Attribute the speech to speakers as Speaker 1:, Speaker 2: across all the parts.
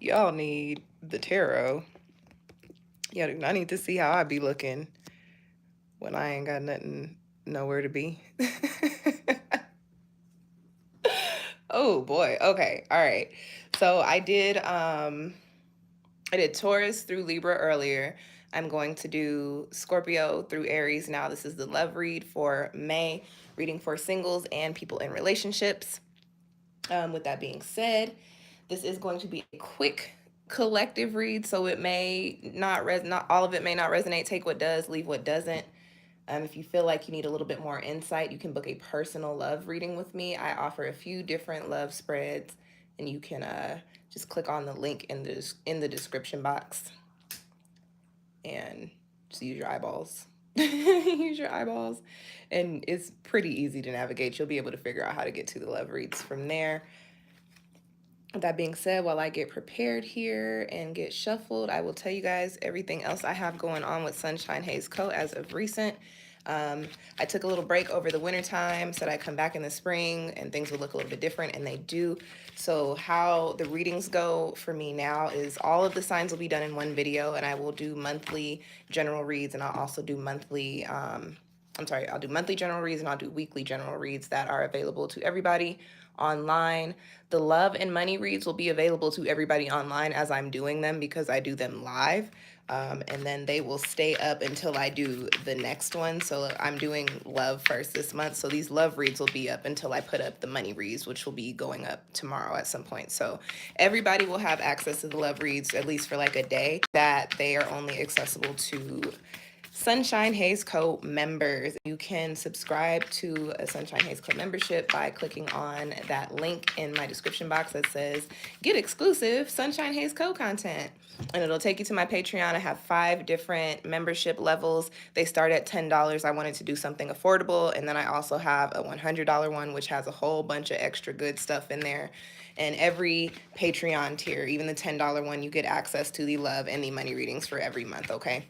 Speaker 1: y'all need the tarot. Yeah, I need to see how I be looking when I ain't got nothing, nowhere to be. Oh boy. Okay. All right. So I did Taurus through Libra earlier. I'm going to do Scorpio through Aries now. This is the love read for May, reading for singles and people in relationships. With that being said, this is going to be a quick collective read, so it may not all of it may not resonate. Take what does, leave what doesn't. If you feel like you need a little bit more insight, you can book a personal love reading with me. I offer a few different love spreads, and you can just click on the link in the description box and just use your eyeballs. Use your eyeballs, and it's pretty easy to navigate. You'll be able to figure out how to get to the love reads from there. That being said, while I get prepared here and get shuffled, I will tell you guys everything else I have going on with SunshinehazeCo as of recent. I took a little break over the wintertime, said I'd come back in the spring and things would look a little bit different, and they do. So how the readings go for me now is all of the signs will be done in one video, and I will do monthly general reads, and I'll also do monthly, I'll do monthly general reads and I'll do weekly general reads that are available to everybody online. The love and money reads will be available to everybody online as I'm doing them because I do them live. And then they will stay up until I do the next one. So I'm doing love first this month. So these love reads will be up until I put up the money reads, which will be going up tomorrow at some point. So everybody will have access to the love reads, at least for like a day, that they are only accessible to SunshinehazeCo members. You can subscribe to a SunshinehazeCo membership by clicking on that link in my description box that says get exclusive SunshinehazeCo content. And it'll take you to my Patreon. I have 5 different membership levels. They start at $10. I wanted to do something affordable. And then I also have a $100 one, which has a whole bunch of extra good stuff in there. And every Patreon tier, even the $10 one, you get access to the love and the money readings for every month, okay?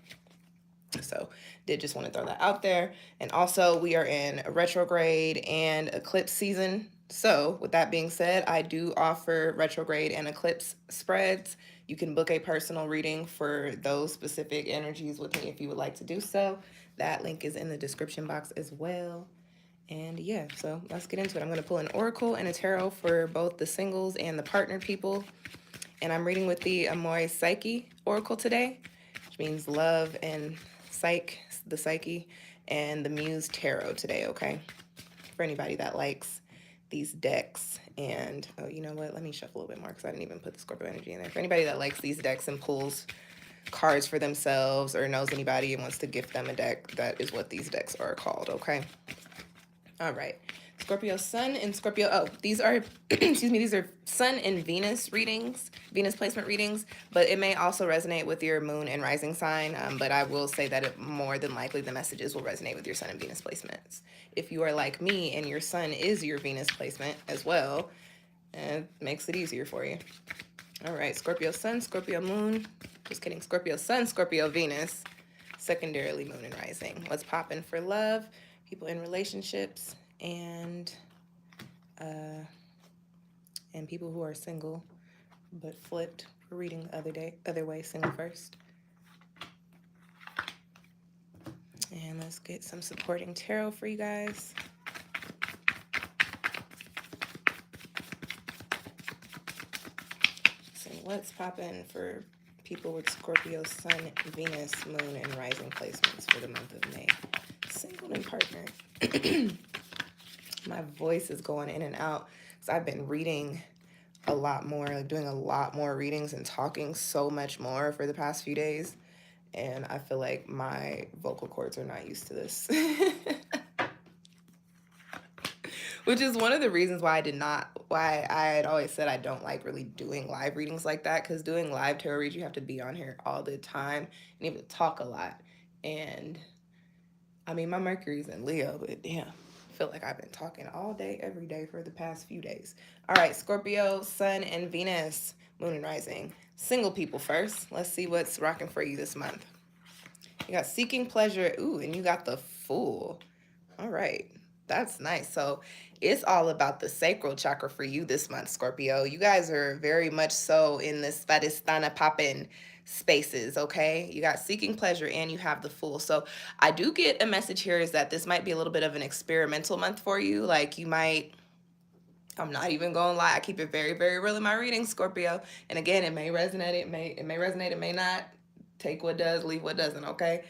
Speaker 1: So did just want to throw that out there. And also we are in a retrograde and eclipse season. So with that being said, I do offer retrograde and eclipse spreads. You can book a personal reading for those specific energies with me if you would like to do so. That link is in the description box as well. And yeah, so let's get into it. I'm going to pull an oracle and a tarot for both the singles and the partner people. And I'm reading with the Amore Psyche oracle today, which means love and the psyche, and the Muse Tarot today, okay? For anybody that likes these decks. And, oh, you know what? Let me shuffle a little bit more because I didn't even put the Scorpio energy in there. For anybody that likes these decks and pulls cards for themselves or knows anybody and wants to gift them a deck, that is what these decks are called, okay? All right. Scorpio Sun and Scorpio, oh, these are, excuse me, these are Sun and Venus readings, Venus placement readings, but it may also resonate with your moon and rising sign, but I will say that it more than likely the messages will resonate with your Sun and Venus placements. If you are like me and your Sun is your Venus placement as well, it makes it easier for you. All right, Scorpio Sun, Scorpio Moon, just kidding, Scorpio Sun, Scorpio Venus, secondarily Moon and Rising. What's poppin' for love, people in relationships, and people who are single but flipped. We're reading the other way, single first. And let's get some supporting tarot for you guys. So what's poppin' for people with Scorpio, Sun, Venus, Moon, and Rising placements for the month of May? Single and partner. My voice is going in and out because I've been reading a lot more, like doing a lot more readings and talking so much more for the past few days. And I feel like my vocal cords are not used to this. Which is one of the reasons why I had always said I don't like really doing live readings like that, because doing live tarot reads, you have to be on here all the time and you have to talk a lot. And I mean, my Mercury's in Leo, but damn, I feel like I've been talking all day, every day for the past few days. All right, Scorpio, Sun, and Venus, Moon and Rising. Single people first. Let's see what's rocking for you this month. You got seeking pleasure. Ooh, and you got the Fool. All right. That's nice. So it's all about the sacral chakra for you this month, Scorpio. You guys are very much so in the Svadhisthana poppin spaces, okay? You got seeking pleasure and you have the Fool. So I do get a message here is that this might be a little bit of an experimental month for you. Like you might, I'm not even gonna lie, I keep it very, very real in my readings, Scorpio. And again, it may resonate, it may resonate, it may not. Take what does, leave what doesn't, okay?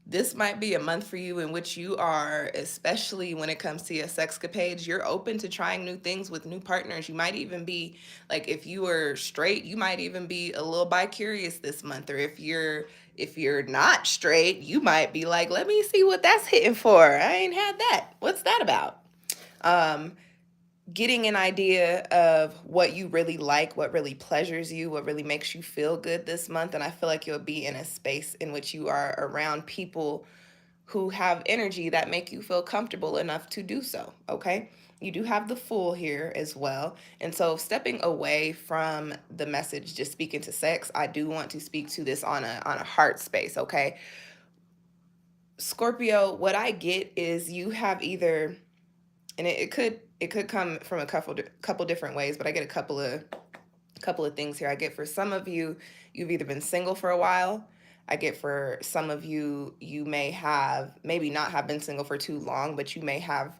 Speaker 1: This might be a month for you in which you are, especially when it comes to your sexcapades, you're open to trying new things with new partners. You might even be like, if you are straight, you might even be a little bi-curious this month. Or if you're not straight, you might be like, let me see what that's hitting for. I ain't had that. What's that about? Getting an idea of what you really like, what really pleasures you, what really makes you feel good this month. And I feel like you'll be in a space in which you are around people who have energy that make you feel comfortable enough to do so, okay? You do have the Fool here as well. And so stepping away from the message just speaking to sex, I do want to speak to this on a heart space, okay? Scorpio, what I get is you have either, and it could come from a couple different ways, but I get a couple of things here. I get for some of you, you've either been single for a while. I get for some of you, you may have maybe not have been single for too long, but you may have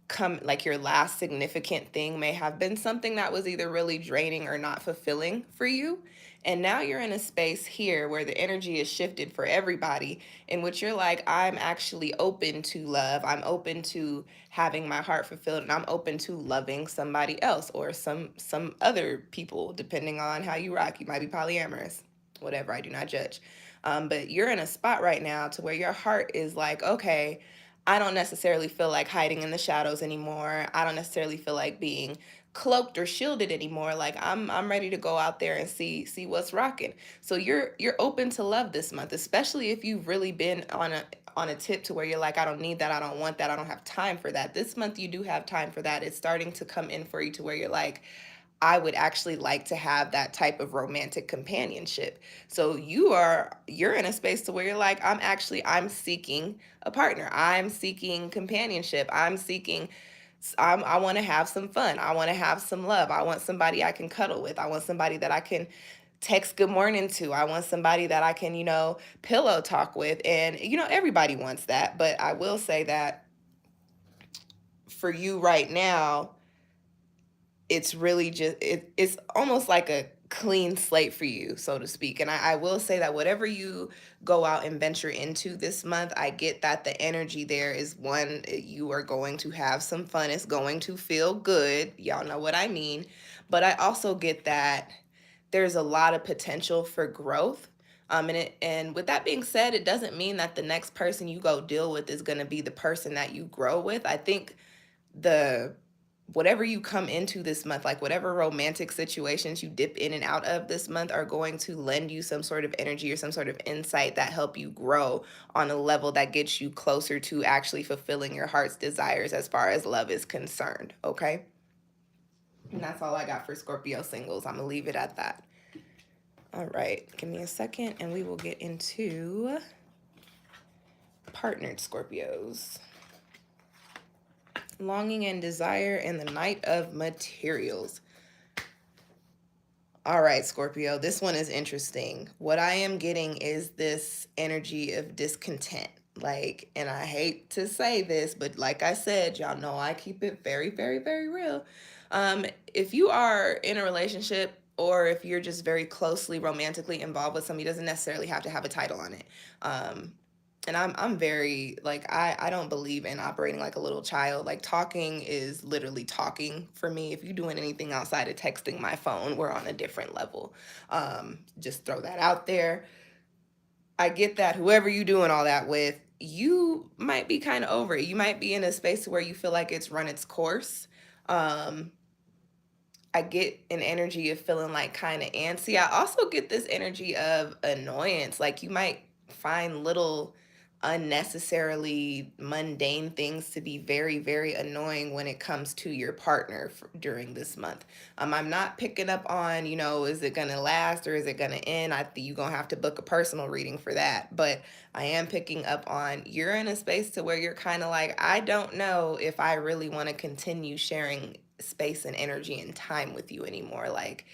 Speaker 1: come, like your last significant thing may have been something that was either really draining or not fulfilling for you. And now you're in a space here where the energy is shifted for everybody, in which you're like, I'm actually open to love. I'm open to having my heart fulfilled, and I'm open to loving somebody else or some other people, depending on how you rock. You might be polyamorous, whatever. I do not judge. But you're in a spot right now to where your heart is like, okay, I don't necessarily feel like hiding in the shadows anymore. I don't necessarily feel like being cloaked or shielded anymore. Like I'm ready to go out there and see what's rocking. So you're open to love this month, especially if you've really been on a tip to where you're like, I don't need that, I don't want that, I don't have time for that. This month you do have time for that. It's starting to come in for you to where you're like, I would actually like to have that type of romantic companionship. So you're in a space to where you're like, I'm seeking a partner. I'm seeking companionship. I want to have some fun. I want to have some love. I want somebody I can cuddle with. I want somebody that I can text good morning to. I want somebody that I can, pillow talk with. And everybody wants that, but I will say that for you right now, it's really just it's almost like a clean slate for you, so to speak. And I will say that whatever you go out and venture into this month, I get that the energy there is one, you are going to have some fun, it's going to feel good, y'all know what I mean. But I also get that there's a lot of potential for growth. And with that being said, it doesn't mean that the next person you go deal with is going to be the person that you grow with. I think the whatever you come into this month, like whatever romantic situations you dip in and out of this month, are going to lend you some sort of energy or some sort of insight that help you grow on a level that gets you closer to actually fulfilling your heart's desires as far as love is concerned, okay? And that's all I got for Scorpio singles. I'm gonna leave it at that. All right, give me a second and we will get into partnered Scorpios. Longing and desire and the Knight of Materials. All right, Scorpio, this one is interesting. What I am getting is this energy of discontent. Like, and I hate to say this, but like I said, y'all know I keep it very, very, very real. If you are in a relationship or if you're just very closely romantically involved with somebody, doesn't necessarily have to have a title on it. And I'm very like I don't believe in operating like a little child. Like talking is literally talking for me. If you're doing anything outside of texting my phone, we're on a different level. Just throw that out there. I get that whoever you doing all that with, you might be kind of over it. You might be in a space where you feel like it's run its course. Um, I get an energy of feeling like kind of antsy. I also get this energy of annoyance. Like you might find little unnecessarily mundane things to be very, very annoying when it comes to your partner during this month. I'm not picking up on, you know, is it going to last or is it going to end? I think you're going to have to book a personal reading for that. But I am picking up on you're in a space to where you're kind of like, I don't know if I really want to continue sharing space and energy and time with you anymore. Like,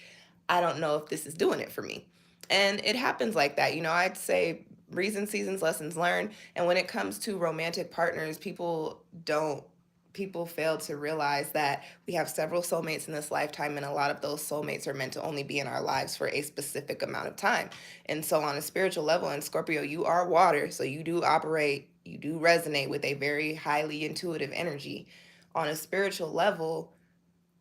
Speaker 1: I don't know if this is doing it for me. And it happens like that. You know, I'd say reasons, seasons, lessons learned. And when it comes to romantic partners, people fail to realize that we have several soulmates in this lifetime, and a lot of those soulmates are meant to only be in our lives for a specific amount of time. And so on a spiritual level, and Scorpio, you are water, so you do resonate with a very highly intuitive energy. On a spiritual level,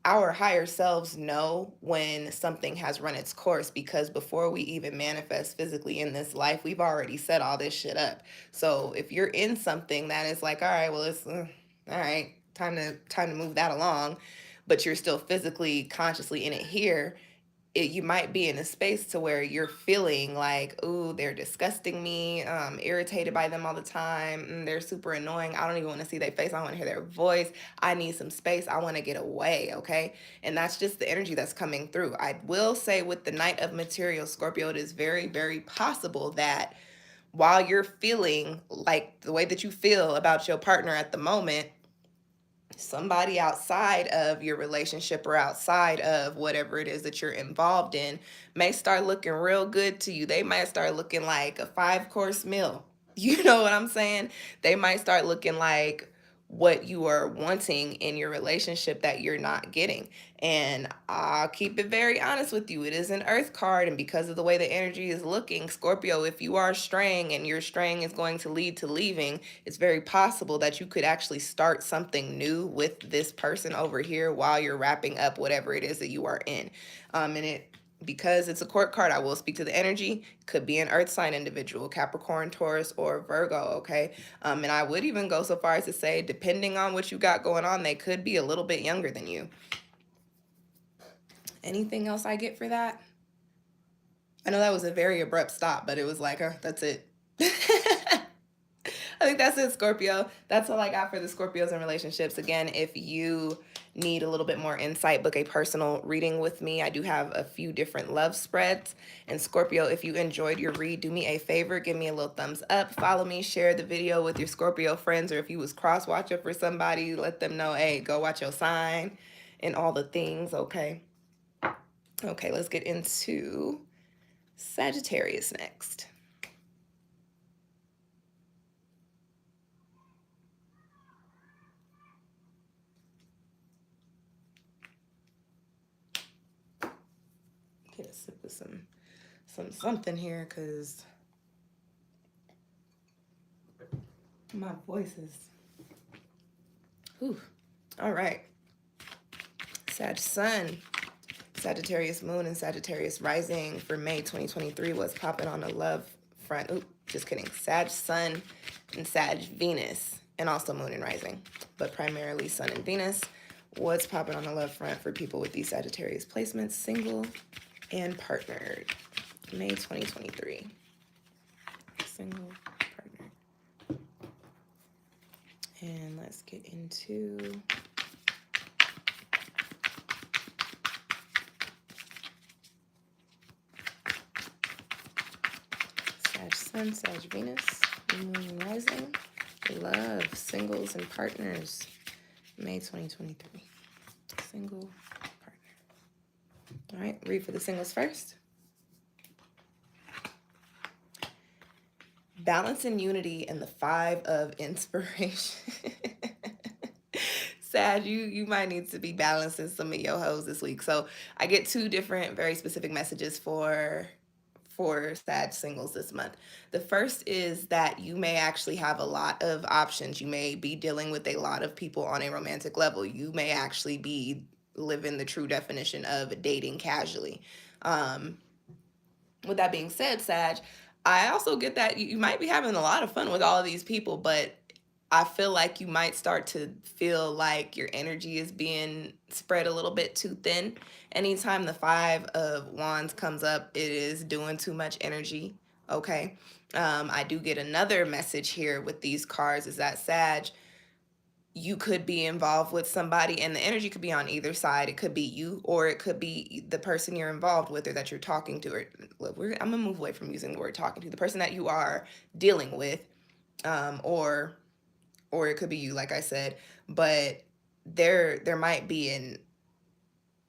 Speaker 1: our higher selves know when something has run its course, because before we even manifest physically in this life, we've already set all this shit up. So if you're in something that is like, all right, well, it's all right, time to move that along, but you're still physically consciously in it here, you might be in a space to where you're feeling like, ooh, they're disgusting me, irritated by them all the time, they're super annoying, I don't even want to see their face, I want to hear their voice, I need some space, I want to get away, okay? And that's just the energy that's coming through. I will say with the Knight of Material, Scorpio, it is very, very possible that while you're feeling like the way that you feel about your partner at the moment, somebody outside of your relationship or outside of whatever it is that you're involved in may start looking real good to you. They might start looking like a 5-course meal. You know what I'm saying? They might start looking like what you are wanting in your relationship that you're not getting. And I'll keep it very honest with you. It is an earth card. And because of the way the energy is looking, Scorpio, if you are straying and your straying is going to lead to leaving, it's very possible that you could actually start something new with this person over here while you're wrapping up whatever it is that you are in. Because it's a court card, I will speak to the energy. Could be an earth sign individual, Capricorn, Taurus, or Virgo, okay? And I would even go so far as to say, depending on what you got going on, they could be a little bit younger than you. Anything else I get for that? I know that was a very abrupt stop, but it was like, that's it. I think that's it, Scorpio. That's all I got for the Scorpios and relationships. Again, if you need a little bit more insight, book a personal reading with me. I do have a few different love spreads. And Scorpio, if you enjoyed your read, do me a favor, give me a little thumbs up, follow me, share the video with your Scorpio friends, or if you was cross-watching for somebody, let them know, hey, go watch your sign and all the things, okay? Okay, let's get into Sagittarius next. Get a sip of something here, because my voice is, whew. All right. Sag Sun, Sagittarius Moon, and Sagittarius Rising for May 2023 was popping on the love front. Oop, just kidding. Sag Sun and Sag Venus, and also Moon and Rising, but primarily Sun and Venus. What's popping on the love front for people with these Sagittarius placements, single and partnered, May 2023. Single, partnered. And let's get into Sag Sun, Sag Venus, Moon and Rising, love, singles and partners, May 2023. Single, partner. All right, read for the singles first. Balance and unity and the 5 of inspiration. Sag, you might need to be balancing some of your hoes this week. So I get 2 different, very specific messages for Sag singles this month. The first is that you may actually have a lot of options. You may be dealing with a lot of people on a romantic level. You may actually be living the true definition of dating casually. With that being said, Sag, I also get that you might be having a lot of fun with all of these people, but I feel like you might start to feel like your energy is being spread a little bit too thin. Anytime the 5 of Wands comes up, it is doing too much energy. okay? I do get another message here with these cards is that Sag, you could be involved with somebody, and the energy could be on either side. It could be you, or it could be the person you're involved with or that you're talking to. Or I'm gonna move away from using the word talking to, the person that you are dealing with, or it could be you, like I said. But there might be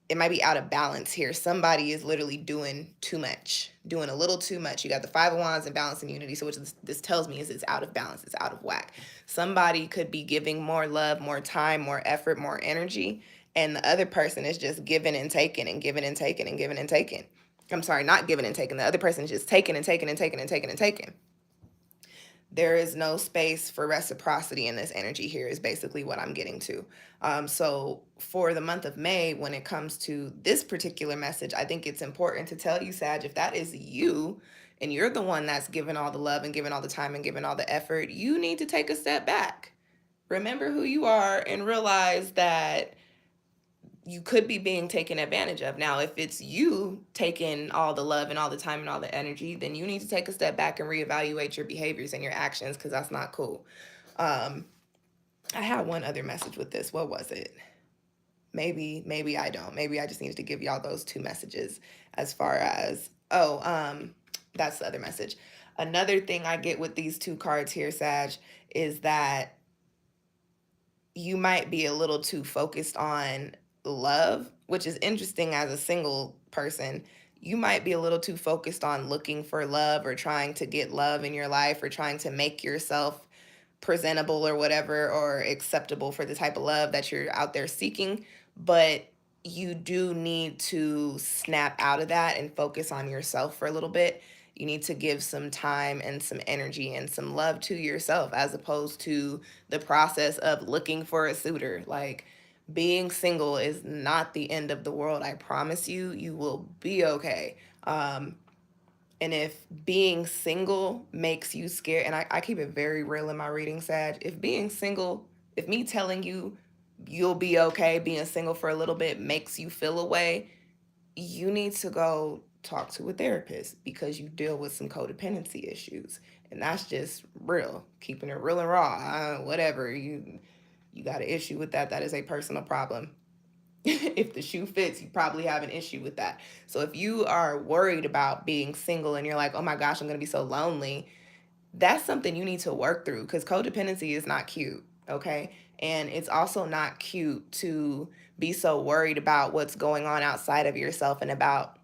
Speaker 1: it might be out of balance here. Somebody is literally doing too much, doing a little too much. You got the Five of Wands and balance and unity. So what this tells me is it's out of balance. It's out of whack. Somebody could be giving more love, more time, more effort, more energy. And the other person is just giving and taking and giving and taking and giving and taking. I'm sorry, not giving and taking. The other person is just taking and taking and taking and taking and taking. There is no space for reciprocity in this energy here is basically what I'm getting to. So for the month of May, when it comes to this particular message, I think it's important to tell you, Sag, if that is you and you're the one that's giving all the love and giving all the time and giving all the effort, you need to take a step back. Remember who you are and realize that you could be being taken advantage of. Now, if it's you taking all the love and all the time and all the energy, then you need to take a step back and reevaluate your behaviors and your actions, because that's not cool. I had one other message with this. What was it? Maybe I don't. Maybe I just needed to give y'all those two messages as far as, that's the other message. Another thing I get with these two cards here, Sag, is that you might be a little too focused on love, which is interesting as a single person. You might be a little too focused on looking for love or trying to get love in your life or trying to make yourself presentable or whatever or acceptable for the type of love that you're out there seeking. But you do need to snap out of that and focus on yourself for a little bit. You need to give some time and some energy and some love to yourself as opposed to the process of looking for a suitor. Like, being single is not the end of the world. I promise you, you will be okay. And if being single makes you scared, and I keep it very real in my reading, Sag, if being single, if me telling you you'll be okay being single for a little bit makes you feel away, you need to go talk to a therapist because you deal with some codependency issues. And that's just real, keeping it real and raw. Whatever, you got an issue with that, that is a personal problem. If the shoe fits, you probably have an issue with that. So if you are worried about being single and you're like, oh my gosh, I'm going to be so lonely, that's something you need to work through, because codependency is not cute, okay? And it's also not cute to be so worried about what's going on outside of yourself and about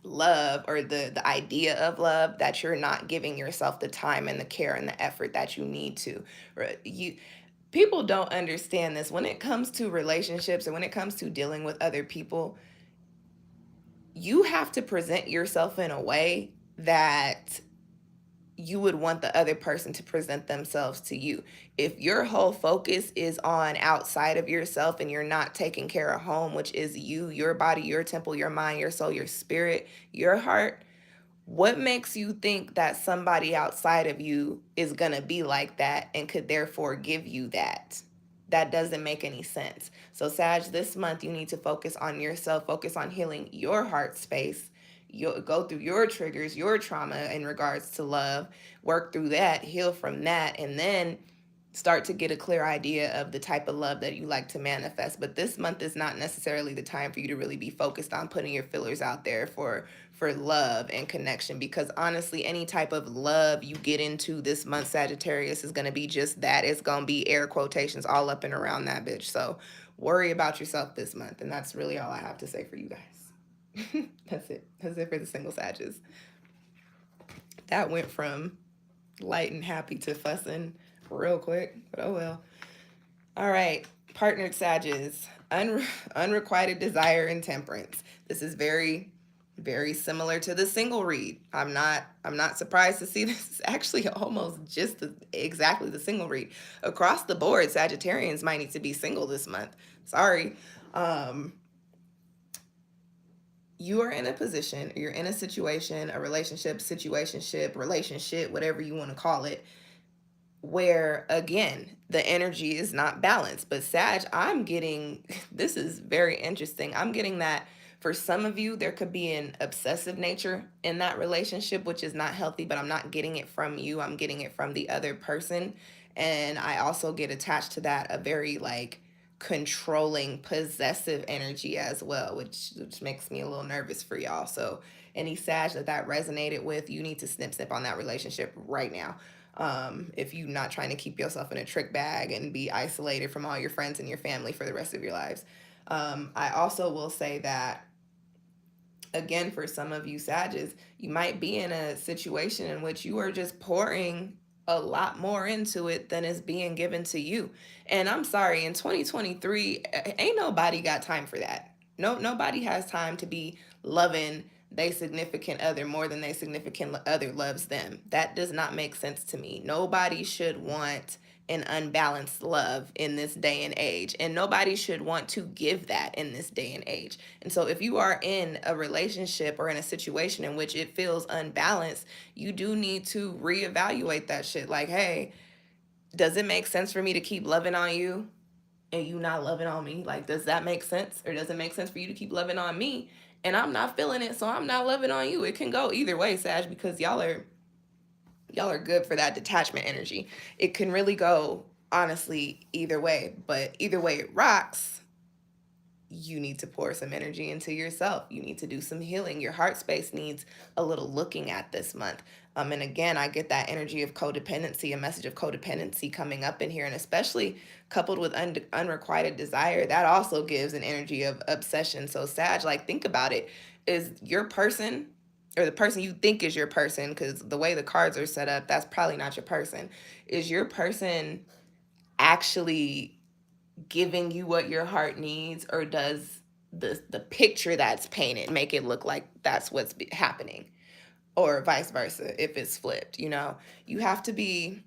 Speaker 1: love or the idea of love that you're not giving yourself the time and the care and the effort that you need to. People don't understand this when it comes to relationships and when it comes to dealing with other people. You have to present yourself in a way that you would want the other person to present themselves to you. If your whole focus is on outside of yourself and you're not taking care of home, which is you, your body, your temple, your mind, your soul, your spirit, your heart, what makes you think that somebody outside of you is going to be like that and could therefore give you that? That doesn't make any sense. So Sag, this month you need to focus on yourself, focus on healing your heart space. You'll go through your triggers, your trauma in regards to love, work through that, heal from that, and then start to get a clear idea of the type of love that you like to manifest. But this month is not necessarily the time for you to really be focused on putting your fillers out there for love and connection, because honestly, any type of love you get into this month, Sagittarius, is going to be just that. It's going to be air quotations all up and around that bitch. So worry about yourself this month. And that's really all I have to say for you guys. That's it for the single Sages. That went from light and happy to fussing real quick, but oh well. All right, partnered Sages, unrequited desire and temperance. This is very, very similar to the single read. I'm not surprised to see this is actually almost just exactly the single read. Across the board, Sagittarians might need to be single this month. Sorry. You are in a position, you're in a situation, a relationship, whatever you want to call it, where again the energy is not balanced. But Sag, I'm getting, this is very interesting, I'm getting that For some of you, there could be an obsessive nature in that relationship, which is not healthy, but I'm not getting it from you. I'm getting it from the other person. And I also get attached to that a very like controlling, possessive energy as well, which makes me a little nervous for y'all. So any Sag that resonated with, you need to snip on that relationship right now. If you're not trying to keep yourself in a trick bag and be isolated from all your friends and your family for the rest of your lives. I also will say that, again, for some of you Sages, you might be in a situation in which you are just pouring a lot more into it than is being given to you. And I'm sorry, in 2023, ain't nobody got time for that. No, nobody has time to be loving they significant other more than they significant other loves them. That does not make sense to me. Nobody should want an unbalanced love in this day and age, and nobody should want to give that in this day and age. And so if you are in a relationship or in a situation in which it feels unbalanced, you do need to reevaluate that shit. Like, hey, does it make sense for me to keep loving on you and you not loving on me? Like, does that make sense? Or does it make sense for you to keep loving on me and I'm not feeling it, so I'm not loving on you? It can go either way, Sag, because y'all are good for that detachment energy. It can really go, honestly, either way. But either way it rocks, you need to pour some energy into yourself. You need to do some healing. Your heart space needs a little looking at this month. And again, I get that energy of codependency, a message of codependency coming up in here. And especially coupled with unrequited desire, that also gives an energy of obsession. So Sag, like, think about it. Is your person, or the person you think is your person, because the way the cards are set up, that's probably not your person. Is your person actually giving you what your heart needs, or does the picture that's painted make it look like that's what's happening, or vice versa if it's flipped? You have to be,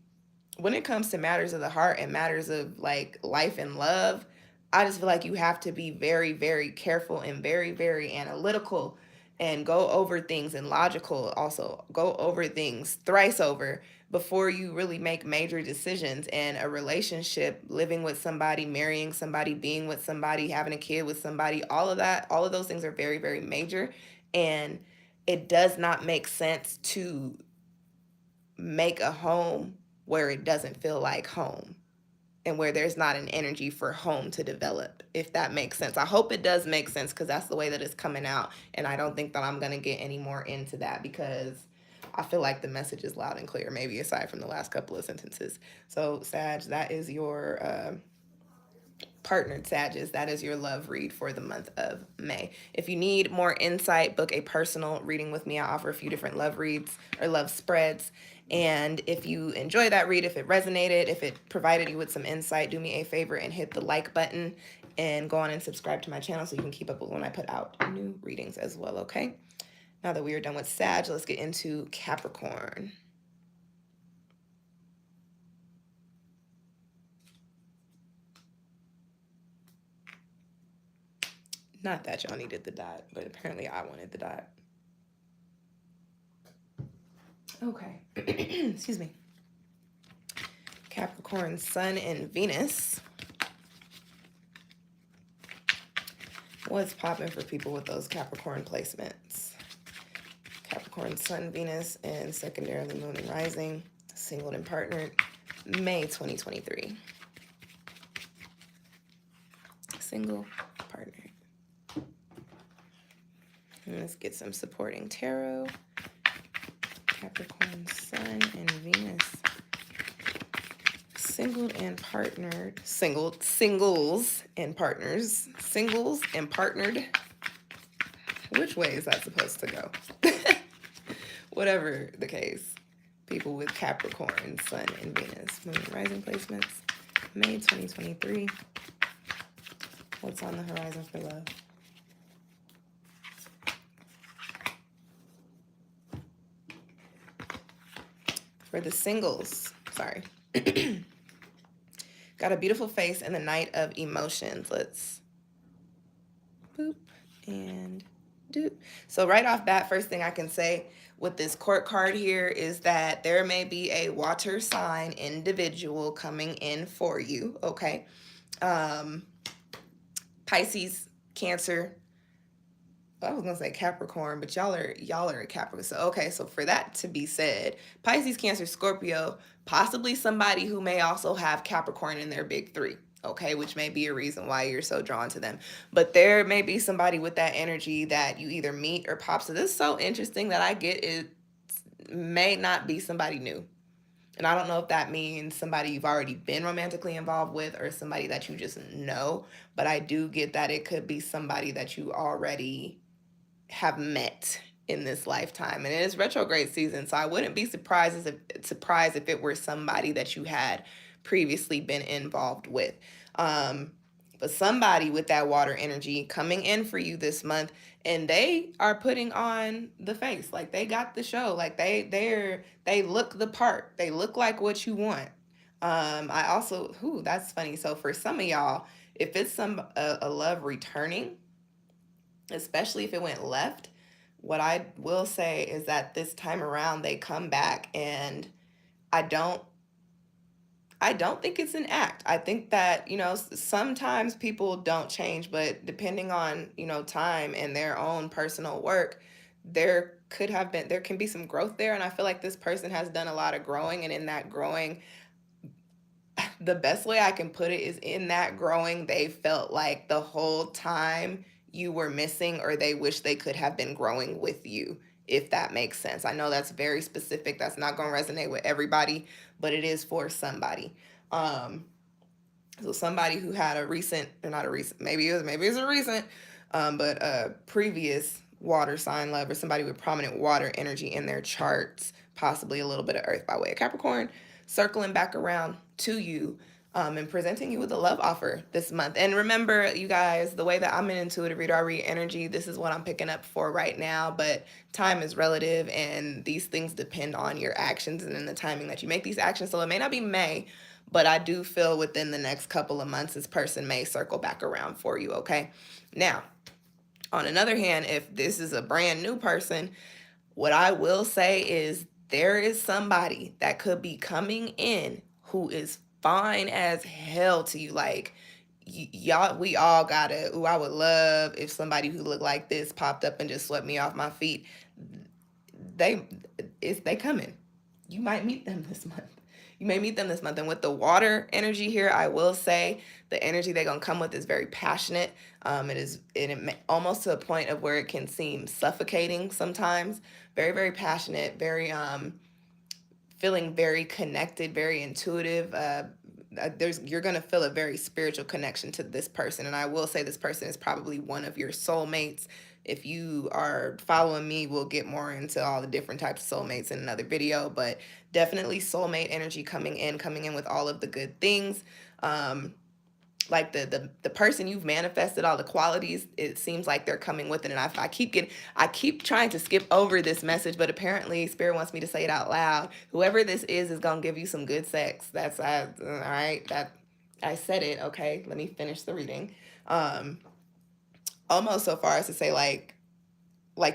Speaker 1: when it comes to matters of the heart and matters of like life and love, I just feel like you have to be very, very careful and very, very analytical, and go over things, and logical also. Go over things thrice over before you really make major decisions. And a relationship, living with somebody, marrying somebody, being with somebody, having a kid with somebody, all of that, all of those things are very, very major. And it does not make sense to make a home where it doesn't feel like home, and where there's not an energy for home to develop, if that makes sense. I hope it does make sense, because that's the way that it's coming out. And I don't think that I'm going to get any more into that, because I feel like the message is loud and clear, maybe aside from the last couple of sentences. So Sag, that is your partnered Sages. That is your love read for the month of May. If you need more insight, book a personal reading with me. I offer a few different love reads or love spreads. And if you enjoy that read, if it resonated, if it provided you with some insight, do me a favor and hit the like button, and go on and subscribe to my channel so you can keep up with when I put out new readings as well, okay? Now that we are done with Sag, let's get into Capricorn. Not that y'all needed the dot, but apparently I wanted the dot. Okay. Excuse me. Capricorn, Sun, and Venus. What's popping for people with those Capricorn placements? Capricorn, Sun, Venus, and secondarily Moon and Rising, singled and partnered, May 2023. Single, partnered. And let's get some supporting tarot. Capricorn, Sun, and Venus. Singled and partnered. Singles and partners. Singles and partnered. Which way is that supposed to go? Whatever the case. People with Capricorn, Sun, and Venus. Moon and Rising placements. May 2023. What's on the horizon for love? For the singles, sorry. Got a beautiful face and the Knight of Emotions. Let's boop and doop. So right off bat, first thing I can say with this court card here is that there may be a water sign individual coming in for you, okay? Pisces, Cancer, I was gonna say Capricorn, but y'all are a Capricorn. So okay, so for that to be said, Pisces, Cancer, Scorpio, possibly somebody who may also have Capricorn in their big three. Okay, which may be a reason why you're so drawn to them. But there may be somebody with that energy that you either meet or pop. So this is so interesting that I get it may not be somebody new. And I don't know if that means somebody you've already been romantically involved with or somebody that you just know. But I do get that it could be somebody that you already have met in this lifetime. And it is retrograde season, so I wouldn't be surprised if it were somebody that you had previously been involved with. But somebody with that water energy coming in for you this month, and they are putting on the face. Like they got the show. Like they look the part. They look like what you want. I also, that's funny. So for some of y'all, if it's a love returning, especially if it went left, what I will say is that this time around they come back, and I don't think it's an act. I think that, sometimes people don't change, but depending on, time and their own personal work, there can be some growth there. And I feel like this person has done a lot of growing, and in that growing, the best way I can put it is in that growing, they felt like the whole time you were missing, or they wish they could have been growing with you, if that makes sense. I know that's very specific. That's not going to resonate with everybody, but it is for somebody. So somebody who had a recent, or not a recent, maybe it's a recent, but a previous water sign love, or somebody with prominent water energy in their charts, possibly a little bit of earth by way of Capricorn, circling back around to you, and presenting you with a love offer this month. And remember, you guys, the way that I'm an intuitive reader, I read energy. This is what I'm picking up for right now, but time is relative, and these things depend on your actions and in the timing that you make these actions. So it may not be May, but I do feel within the next couple of months, this person may circle back around for you, okay? Now, on another hand, if this is a brand new person, what I will say is there is somebody that could be coming in who is fine as hell to you. Like, y'all, we all gotta, I would love if somebody who looked like this popped up and just swept me off my feet. They coming. You might meet them this month. You may meet them this month. And with the water energy here, I will say the energy they're going to come with is very passionate. It almost to a point of where it can seem suffocating sometimes. Very, very passionate, very feeling very connected, very intuitive. You're going to feel a very spiritual connection to this person. And I will say this person is probably one of your soulmates. If you are following me, we'll get more into all the different types of soulmates in another video, but definitely soulmate energy coming in with all of the good things. Like the person you've manifested all the qualities, it seems like they're coming with it. And I keep trying to skip over this message, but apparently Spirit wants me to say it out loud. Whoever this is going to give you some good sex. That's all right. That I said it. Okay. Let me finish the reading. Almost so far as to say like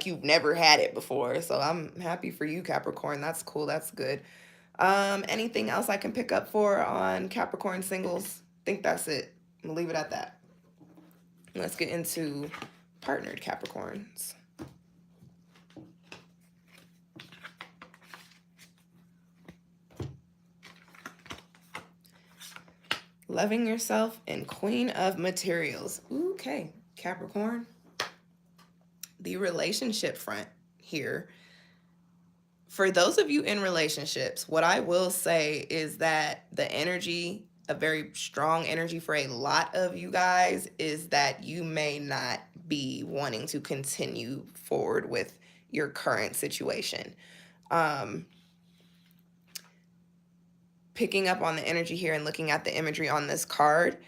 Speaker 1: you've never had it before. So I'm happy for you, Capricorn. That's cool. That's good. Anything else I can pick up for on Capricorn singles? I think that's it. I'm gonna leave it at that. Let's get into partnered Capricorns. Loving yourself and Queen of Materials. Okay, Capricorn. The relationship front here. For those of you in relationships, what I will say is that the energy, a very strong energy for a lot of you guys, is that you may not be wanting to continue forward with your current situation. Picking up on the energy here and looking at the imagery on this card,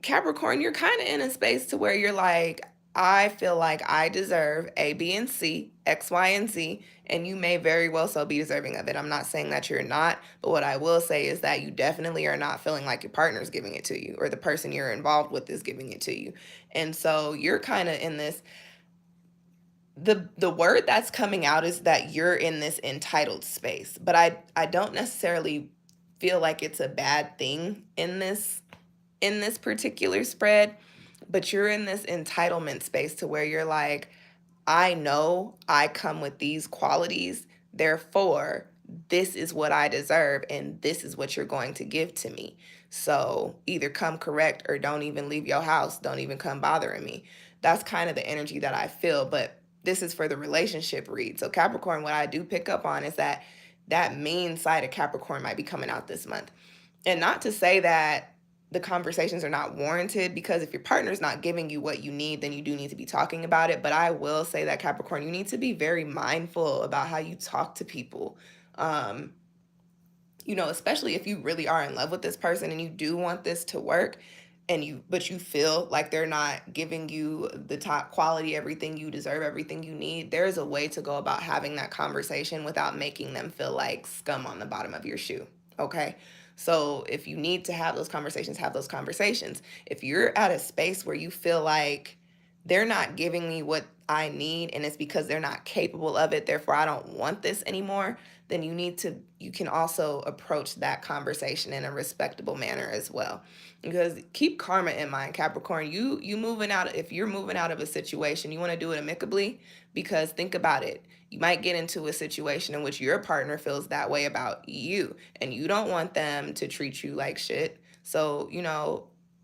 Speaker 1: Capricorn, you're kind of in a space to where you're like, I feel like I deserve A, B, and C, X, Y, and Z, and you may very well so be deserving of it. I'm not saying that you're not, but what I will say is that you definitely are not feeling like your partner's giving it to you, or the person you're involved with is giving it to you. And so you're kind of in this, the word that's coming out is that you're in this entitled space, but I don't necessarily feel like it's a bad thing in this particular spread, but you're in this entitlement space to where you're like, I know I come with these qualities, therefore, this is what I deserve, and this is what you're going to give to me. So either come correct or don't even leave your house. Don't even come bothering me. That's kind of the energy that I feel. But this is for the relationship read. So Capricorn, what I do pick up on is that that mean side of Capricorn might be coming out this month. And not to say that the conversations are not warranted, because if your partner's not giving you what you need, then you do need to be talking about it. But I will say that, Capricorn, you need to be very mindful about how you talk to people. Um, Especially if you really are in love with this person and you do want this to work, but you feel like they're not giving you the top quality, everything you deserve, everything you need. There's a way to go about having that conversation without making them feel like scum on the bottom of your shoe. Okay? So if you need to have those conversations, have those conversations. If you're at a space where you feel like they're not giving me what I need and it's because they're not capable of it, therefore I don't want this anymore, then you can also approach that conversation in a respectable manner as well. Because keep karma in mind, Capricorn. You moving out, if you're moving out of a situation, you want to do it amicably, because think about it. You might get into a situation in which your partner feels that way about you and you don't want them to treat you like shit. So,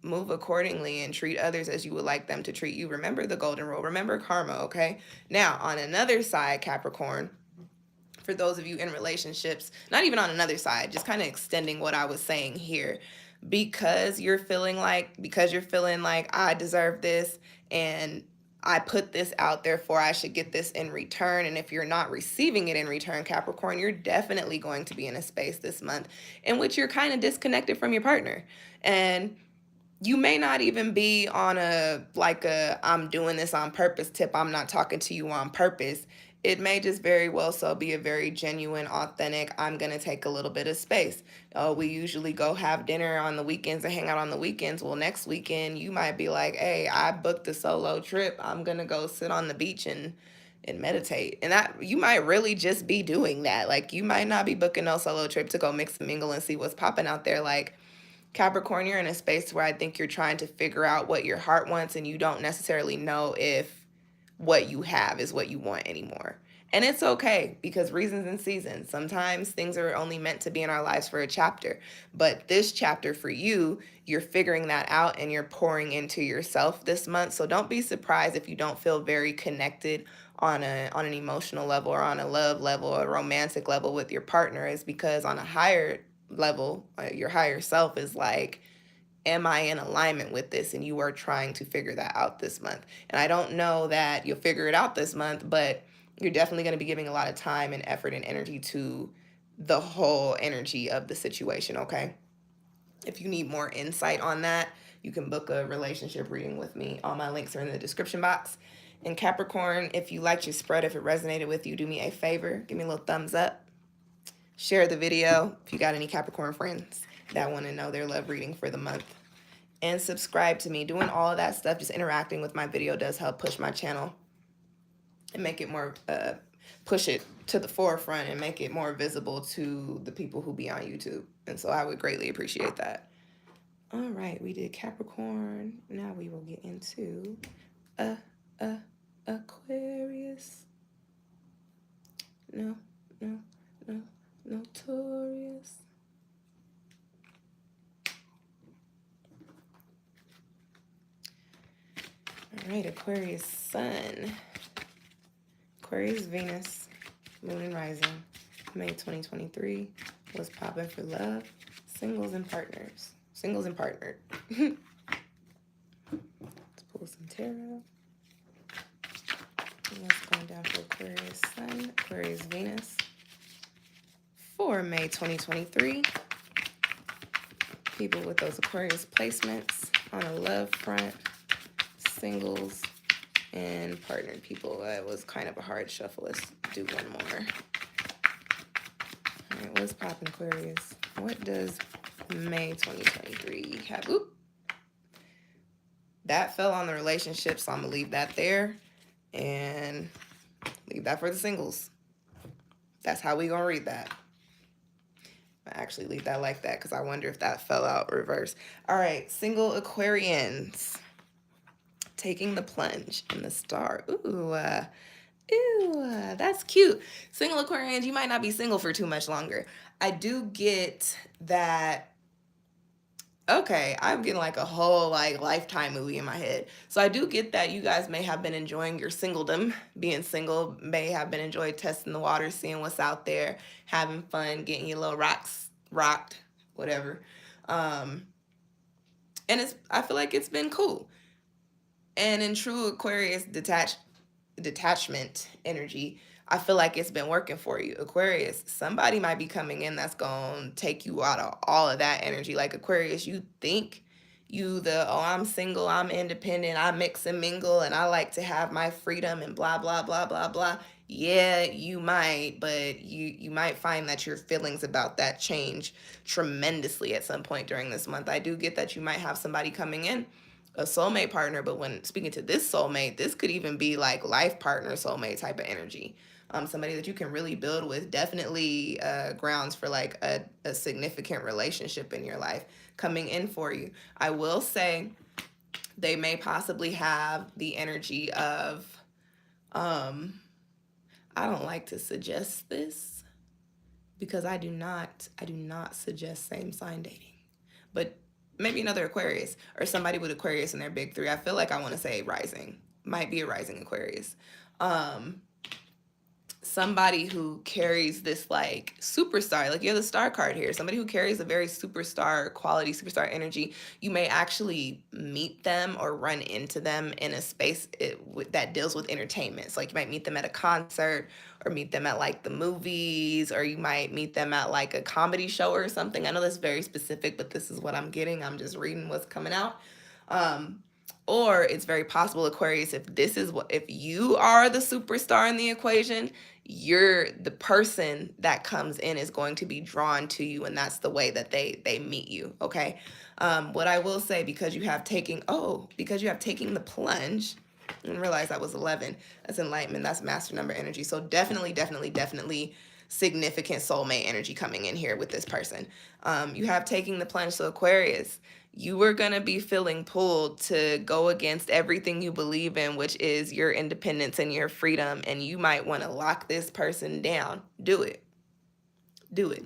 Speaker 1: move accordingly and treat others as you would like them to treat you. Remember the golden rule. Remember karma, okay? Now, on another side, Capricorn, for those of you in relationships, not even on another side, just kind of extending what I was saying here, because you're feeling like I deserve this and I put this out there for I should get this in return. And if you're not receiving it in return, Capricorn, you're definitely going to be in a space this month in which you're kind of disconnected from your partner. And you may not even be on a I'm doing this on purpose tip. I'm not talking to you on purpose. It may just very well so be a very genuine, authentic, I'm going to take a little bit of space. Oh, we usually go have dinner on the weekends and hang out on the weekends. Well, next weekend you might be like, hey, I booked a solo trip. I'm going to go sit on the beach and meditate. And that you might really just be doing that. Like, you might not be booking no solo trip to go mix and mingle and see what's popping out there. Like, Capricorn, you're in a space where I think you're trying to figure out what your heart wants, and you don't necessarily know if what you have is what you want anymore. And it's okay, because reasons and seasons. Sometimes things are only meant to be in our lives for a chapter. But this chapter for you, you're figuring that out and you're pouring into yourself this month. So don't be surprised if you don't feel very connected on an emotional level or on a love level or romantic level with your partner, is because on a higher level, your higher self is like, am I in alignment with this? And you are trying to figure that out this month. And I don't know that you'll figure it out this month, but you're definitely going to be giving a lot of time and effort and energy to the whole energy of the situation, okay? If you need more insight on that, you can book a relationship reading with me. All my links are in the description box. And Capricorn, if you liked your spread, if it resonated with you, do me a favor, give me a little thumbs up. Share the video if you got any Capricorn friends that want to know their love reading for the month. And subscribe to me. Doing all of that stuff, just interacting with my video, does help push my channel and make it more, push it to the forefront and make it more visible to the people who be on YouTube. And so I would greatly appreciate that. All right, we did Capricorn. Now we will get into Aquarius. No, Notorious. All right, Aquarius Sun. Aquarius Venus, Moon and Rising, May 2023. What's popping for love? Singles and partners. Singles and partnered. Let's pull some tarot. And what's going down for Aquarius Sun, Aquarius Venus for May 2023. People with those Aquarius placements on a love front, singles and partnered people. It was kind of a hard shuffle. Let's do one more. All right, what's poppin', Aquarius? What does May 2023 have? Oop. That fell on the relationship, so I'm gonna leave that there and leave that for the singles. That's how we gonna read that. I actually leave that like that because I wonder if that fell out reverse. All right, single Aquarians. taking the plunge and the star. Ooh, that's cute. Single Aquarians, you might not be single for too much longer. I do get that. Okay, I'm getting like a whole like Lifetime movie in my head. So I do get that you guys may have been enjoying your singledom, being single, may have been enjoying testing the water, seeing what's out there, having fun, getting your little rocks rocked, whatever. Um, and I feel like it's been cool. And in true Aquarius detachment energy, I feel like it's been working for you. Aquarius, somebody might be coming in that's going to take you out of all of that energy. Like Aquarius, you think oh, I'm single, I'm independent, I mix and mingle, and I like to have my freedom and blah, blah, blah, blah, blah. Yeah, you might, but you might find that your feelings about that change tremendously at some point during this month. I do get that you might have somebody coming in, a soulmate partner, but when speaking to this soulmate, this could even be like life partner soulmate type of energy. Somebody that you can really build with, definitely grounds for like a significant relationship in your life coming in for you. I will say they may possibly have the energy of, I don't like to suggest this because I do not suggest same sign dating, but maybe another Aquarius or somebody with Aquarius in their big three. I feel like I want to say rising, might be a rising Aquarius. Somebody who carries this like superstar, like you have the star card here, somebody who carries a very superstar quality, superstar energy. You may actually meet them or run into them in a space that deals with entertainment. So like you might meet them at a concert or meet them at like the movies, or you might meet them at like a comedy show or something. I know that's very specific, but this is what I'm getting. I'm just reading what's coming out. Or it's very possible, Aquarius, if you are the superstar in the equation, you're the person that comes in is going to be drawn to you, and that's the way that they meet you. Okay. What I will say, because you have taken the plunge, and realize that was 11. That's enlightenment. That's master number energy. So definitely significant soulmate energy coming in here with this person. You have taking the plunge. So Aquarius, you are going to be feeling pulled to go against everything you believe in, which is your independence and your freedom. And you might want to lock this person down. Do it. Do it.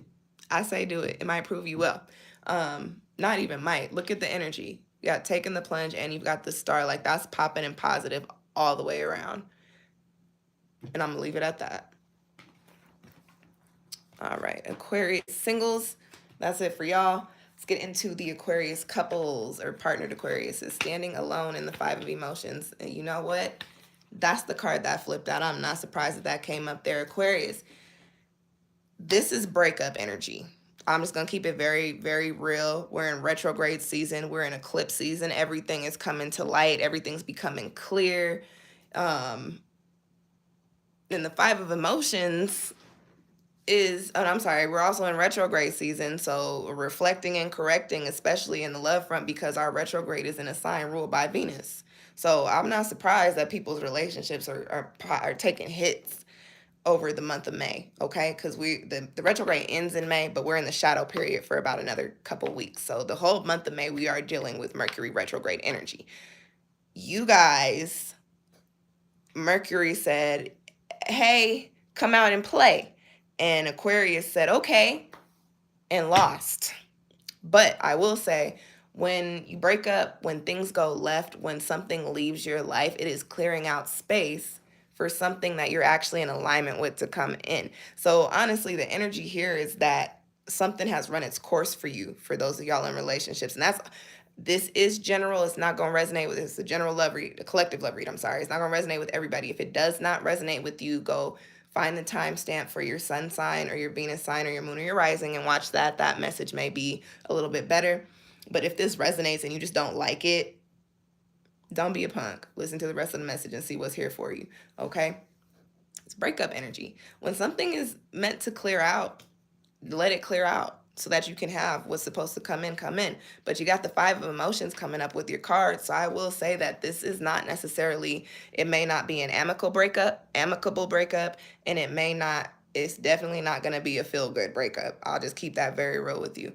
Speaker 1: I say do it. It might prove you well. Not even might. Look at the energy. You got taking the plunge and you've got the star. Like that's popping and positive all the way around. And I'm going to leave it at that. All right. Aquarius singles. That's it for y'all. Let's get into the Aquarius couples or partnered Aquarius is standing alone in the 5 of emotions. And you know what? That's the card that flipped out. I'm not surprised that came up there. Aquarius, this is breakup energy. I'm just going to keep it very, very real. We're in retrograde season. We're in eclipse season. Everything is coming to light. Everything's becoming clear. And the 5 of emotions we're also in retrograde season, so reflecting and correcting, especially in the love front, because our retrograde is in a sign ruled by Venus. So I'm not surprised that people's relationships are taking hits over the month of May, okay? Because the retrograde ends in May, but we're in the shadow period for about another couple weeks. So the whole month of May, we are dealing with Mercury retrograde energy. You guys, Mercury said, hey, come out and play. And Aquarius said, okay, and lost. But I will say, when you break up, when things go left, when something leaves your life, it is clearing out space for something that you're actually in alignment with to come in. So honestly, the energy here is that something has run its course for you, for those of y'all in relationships. And this is general. It's not going to resonate with, it's a general love read, a collective love read. I'm sorry. It's not going to resonate with everybody. If it does not resonate with you, go find the timestamp for your sun sign or your Venus sign or your moon or your rising and watch that. That message may be a little bit better. But if this resonates and you just don't like it, don't be a punk. Listen to the rest of the message and see what's here for you, okay? It's breakup energy. When something is meant to clear out, let it clear out so that you can have what's supposed to come in. But you got the 5 of emotions coming up with your cards. So I will say that this is not necessarily, it may not be an amicable breakup, and it's definitely not going to be a feel-good breakup. I'll just keep that very real with you.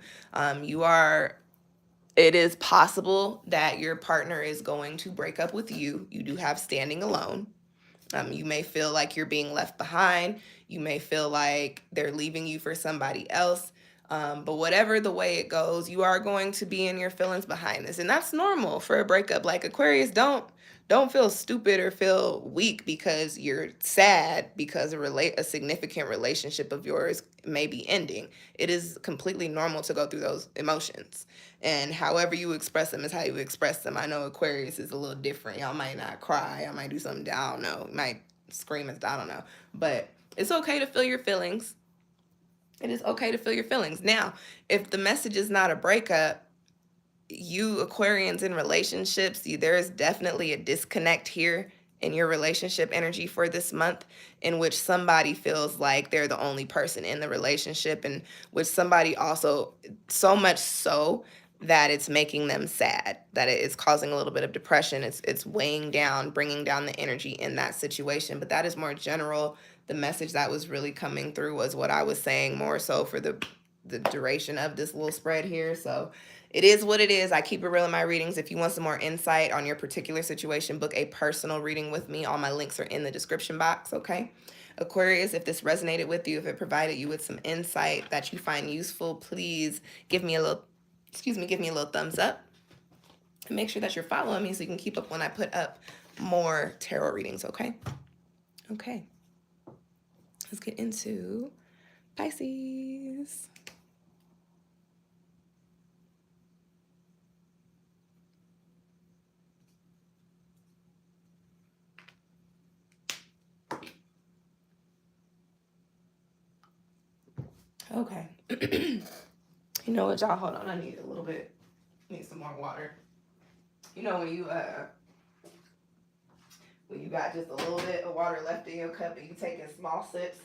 Speaker 1: You are It is possible that your partner is going to break up with you. You do have standing alone. You may feel like you're being left behind. You may feel like they're leaving you for somebody else. But whatever the way it goes, you are going to be in your feelings behind this. And that's normal for a breakup. Like Aquarius, don't feel stupid or feel weak because you're sad because a significant relationship of yours may be ending. It is completely normal to go through those emotions. And however you express them is how you express them. I know Aquarius is a little different. Y'all might not cry. Y'all might do something, I don't know. Might scream, I don't know. But it's okay to feel your feelings. It is okay to feel your feelings. Now, if the message is not a breakup, you Aquarians in relationships, there is definitely a disconnect here in your relationship energy for this month, in which somebody feels like they're the only person in the relationship, and which somebody also, so much so that it's making them sad, that it is causing a little bit of depression. It's weighing down, bringing down the energy in that situation. But that is more general. The message that was really coming through was what I was saying, more so for the duration of this little spread here. So it is what it is. I keep it real in my readings. If you want some more insight on your particular situation, book a personal reading with me. All my links are in the description box, okay? Aquarius, if this resonated with you, if it provided you with some insight that you find useful, please give me a little, give me a little thumbs up. And make sure that you're following me so you can keep up when I put up more tarot readings, okay? Okay. Let's get into Pisces. Okay. You know what, y'all? Hold on. I need a little bit. Need some more water. You know when you got just a little bit of water left in your cup and you taking small sips,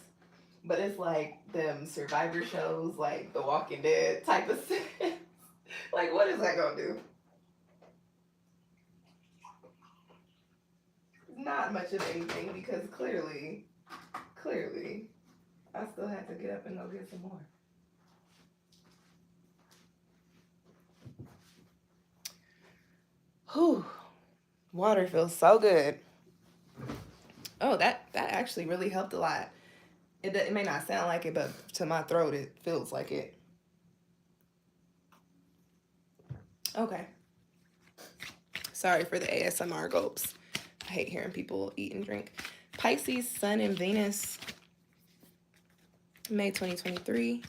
Speaker 1: but it's like them survivor shows, like The Walking Dead type of sips. Like, what is that gonna do? Not much of anything, because clearly, I still have to get up and go get some more. Whew. Water feels so good. Oh, that actually really helped a lot. It may not sound like it, but to my throat, it feels like it. Okay. Sorry for the ASMR gulps. I hate hearing people eat and drink. Pisces, Sun, and Venus, May 2023.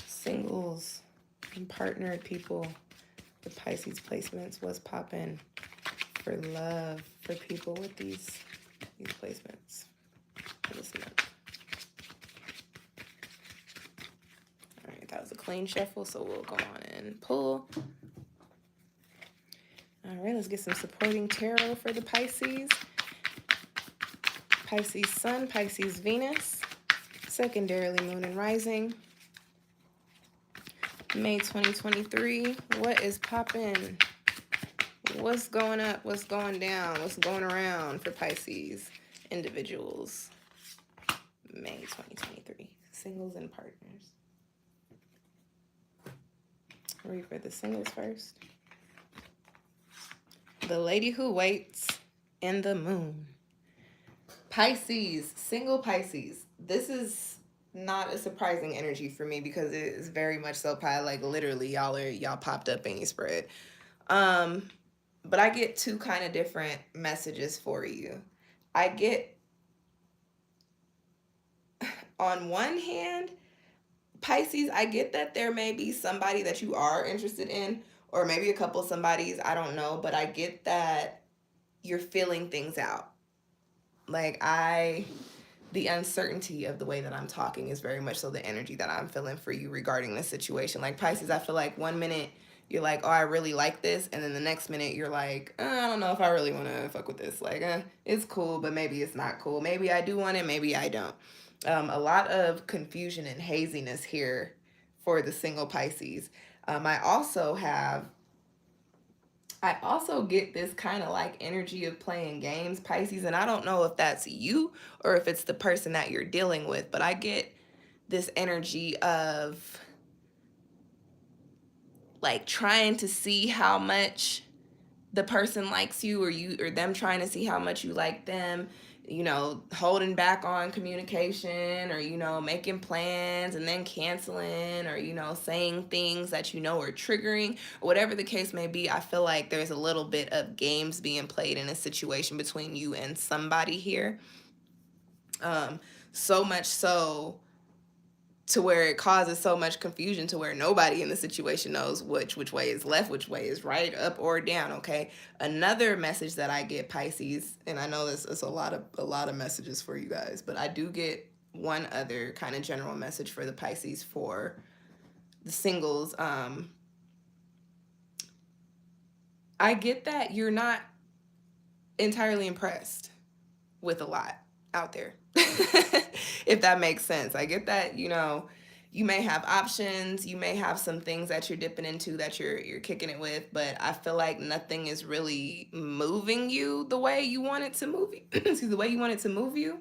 Speaker 1: Singles and partnered people. The Pisces placements was popping for love for people with these placements for this month. All right, that was a clean shuffle, so we'll go on and pull. All right, let's get some supporting tarot for the Pisces. Pisces Sun, Pisces Venus, secondarily Moon and Rising. May 2023, what is poppin'? What's going up? What's going down? What's going around for Pisces individuals? May 2023, singles and partners. Read for the singles first. The Lady Who Waits and the Moon. Pisces, single Pisces. This is not a surprising energy for me because it is very much so like literally y'all popped up in your spread. But I get two kind of different messages for you. I get, on one hand, Pisces, I get that there may be somebody that you are interested in, or maybe a couple of somebodies, I don't know, but I get that you're feeling things out. Like the uncertainty of the way that I'm talking is very much so the energy that I'm feeling for you regarding this situation. Like Pisces, I feel like one minute you're like, oh, I really like this, and then the next minute you're like, I don't know if I really want to fuck with this. Like, it's cool, but maybe it's not cool. Maybe I do want it, maybe I don't. A lot of confusion and haziness here for the single Pisces. I also get this kind of like energy of playing games, Pisces, and I don't know if that's you or if it's the person that you're dealing with, but I get this energy of like trying to see how much the person likes you, or them trying to see how much you like them, you know, holding back on communication, or, you know, making plans and then canceling, or, you know, saying things that you know are triggering, or whatever the case may be. I feel like there's a little bit of games being played in a situation between you and somebody here. So much so to where it causes so much confusion to where nobody in the situation knows which way is left, which way is right, up or down. Okay. Another message that I get, Pisces, and I know this is a lot of messages for you guys, but I do get one other kind of general message for the Pisces for the singles. I get that you're not entirely impressed with a lot out there. If that makes sense. I get that, you know, you may have options, you may have some things that you're dipping into that you're kicking it with, but I feel like nothing is really moving you the way you want it to move you. Excuse me, the way you want it to move you.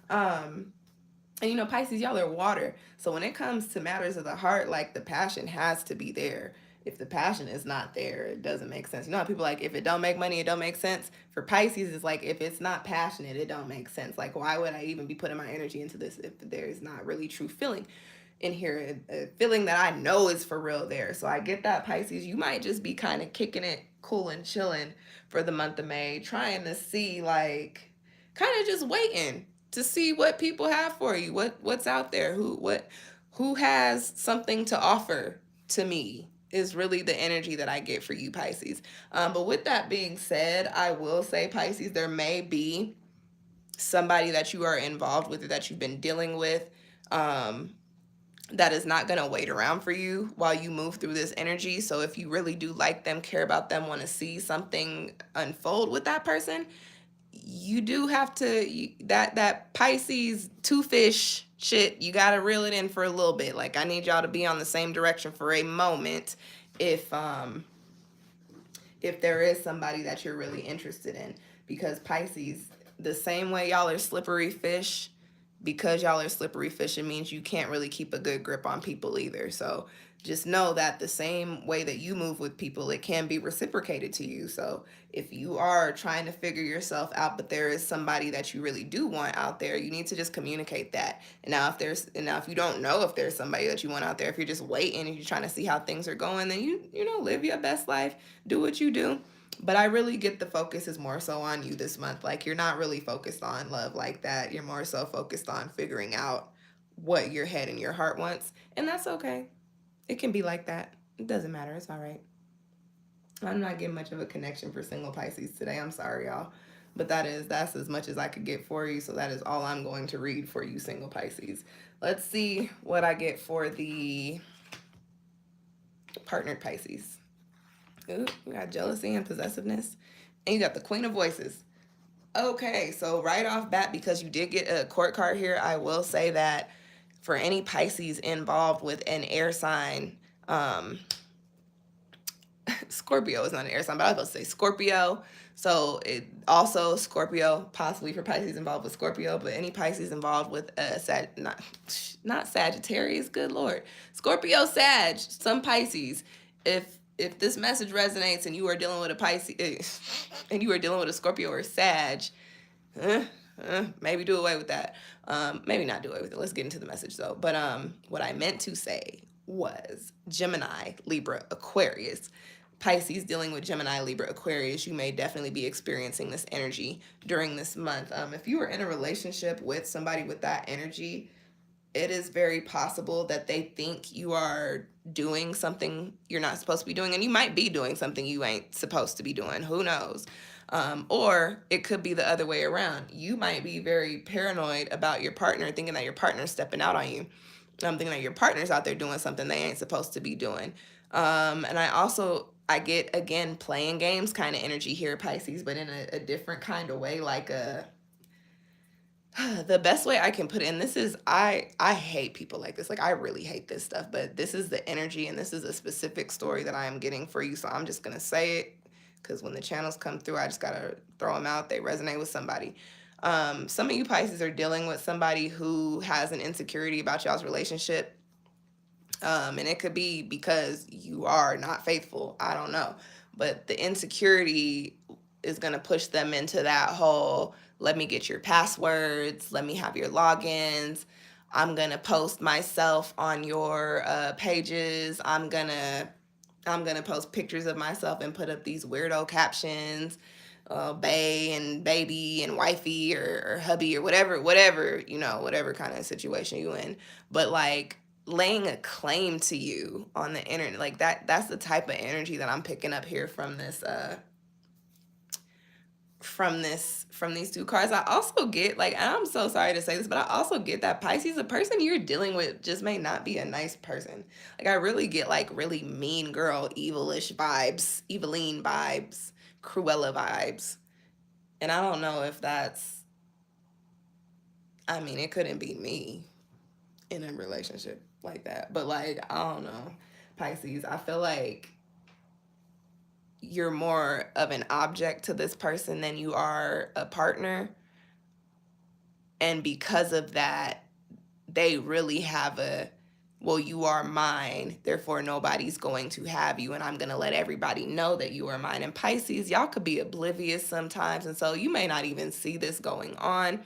Speaker 1: And you know, Pisces, y'all are water. So when it comes to matters of the heart, like the passion has to be there. If the passion is not there, it doesn't make sense. You know how people like, if it don't make money, it don't make sense. For Pisces, it's like, if it's not passionate, it don't make sense. Like, why would I even be putting my energy into this if there's not really true feeling in here, a feeling that I know is for real there. So I get that, Pisces. You might just be kind of kicking it cool and chilling for the month of May, trying to see, like, kind of just waiting to see what people have for you, what's out there, who has something to offer to me, is really the energy that I get for you, Pisces. But with that being said, I will say, Pisces, there may be somebody that you are involved with or that you've been dealing with, that is not going to wait around for you while you move through this energy. So if you really do like them, care about them, want to see something unfold with that person, you do have to, that Pisces two fish shit, you got to reel it in for a little bit. Like, I need y'all to be on the same direction for a moment if there is somebody that you're really interested in. Because Pisces, the same way y'all are slippery fish, because y'all are slippery fish, it means you can't really keep a good grip on people either. So just know that the same way that you move with people, it can be reciprocated to you. So if you are trying to figure yourself out, but there is somebody that you really do want out there, you need to just communicate that. And now if you don't know if there's somebody that you want out there, if you're just waiting and you're trying to see how things are going, then you know, live your best life, do what you do. But I really get the focus is more so on you this month. Like, you're not really focused on love like that. You're more so focused on figuring out what your head and your heart wants. And that's okay. It can be like that. It doesn't matter. It's all right. I'm not getting much of a connection for single Pisces today. I'm sorry, y'all. But that's as much as I could get for you. So that is all I'm going to read for you, single Pisces. Let's see what I get for the partnered Pisces. Ooh, you got jealousy and possessiveness. And you got the Queen of Voices. Okay, so right off bat, because you did get a court card here, I will say that for any Pisces involved with an air sign, Scorpio is not an air sign, but I was supposed to say Scorpio. So it also Scorpio, possibly for Pisces involved with Scorpio, but any Pisces involved with not Sagittarius, good Lord. Scorpio, Sag, some Pisces. If this message resonates and you are dealing with a Pisces and you are dealing with a Scorpio or Sag, maybe do away with that. Maybe not do away with it. Let's get into the message though. But what I meant to say was Gemini, Libra, Aquarius. Pisces dealing with Gemini, Libra, Aquarius, you may definitely be experiencing this energy during this month. If you are in a relationship with somebody with that energy, it is very possible that they think you are doing something you're not supposed to be doing, and you might be doing something you ain't supposed to be doing. Who knows? Or it could be the other way around. You might be very paranoid about your partner, thinking that your partner's stepping out on you. Thinking that your partner's out there doing something they ain't supposed to be doing. And I get, again, playing games kind of energy here, Pisces, but in a different kind of way, like the best way I can put it, and this is, I hate people like this. Like, I really hate this stuff, but this is the energy, and this is a specific story that I am getting for you. So I'm just going to say it, because when the channels come through, I just got to throw them out. They resonate with somebody. Some of you Pisces are dealing with somebody who has an insecurity about y'all's relationship. And it could be because you are not faithful. I don't know. But the insecurity is going to push them into that whole, let me get your passwords, let me have your logins. I'm going to post myself on your pages. I'm gonna post pictures of myself and put up these weirdo captions, bae and baby and wifey or hubby or whatever, you know, whatever kind of situation you in. But like laying a claim to you on the internet, like that's the type of energy that I'm picking up here from this from these two cards. I also get, like, and I'm so sorry to say this, but I also get that Pisces, the person you're dealing with just may not be a nice person. Like, I really get like really mean girl, evilish vibes, Eveline vibes, Cruella vibes. And I don't know if that's, I mean, it couldn't be me in a relationship like that. But like, I don't know. Pisces, I feel like you're more of an object to this person than you are a partner. And because of that, they really have a, well, you are mine, therefore nobody's going to have you, and I'm going to let everybody know that you are mine. And Pisces, y'all could be oblivious sometimes, and so you may not even see this going on.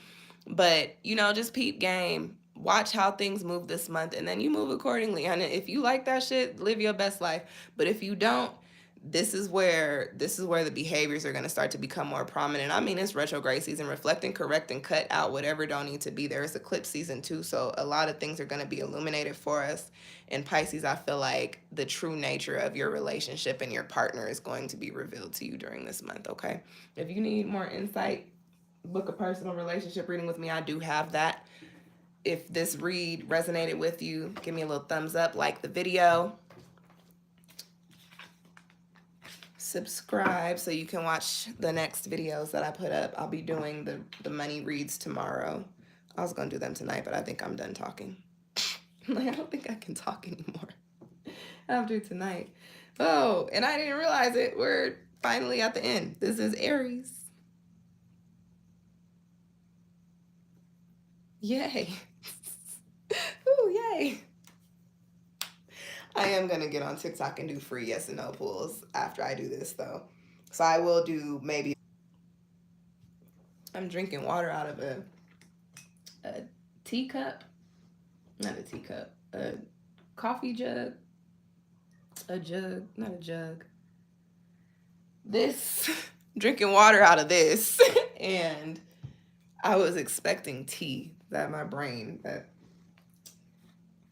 Speaker 1: But, you know, just peep game. Watch how things move this month, and then you move accordingly. And if you like that shit, live your best life. But if you don't, this is where the behaviors are going to start to become more prominent. I mean, it's retrograde season. Reflect and correct and cut out whatever don't need to be there. It's eclipse season too, so a lot of things are going to be illuminated for us. In Pisces, I feel like the true nature of your relationship and your partner is going to be revealed to you during this month. Okay, if you need more insight, book a personal relationship reading with me. I do have that. If this read resonated with you, give me a little thumbs up, like the video, subscribe so you can watch the next videos that I put up. I'll be doing the money reads tomorrow. I was gonna do them tonight, but I think I'm done talking. Like, I don't think I can talk anymore after tonight. Oh, and I didn't realize it. We're finally at the end. This is Aries. Yay. Ooh, yay. I am going to get on TikTok and do free yes and no pulls after I do this, though. So I will do maybe... I'm drinking water out of a teacup. Not a teacup. A coffee jug. A jug. Not a jug. This... drinking water out of this. And I was expecting tea. That my brain... that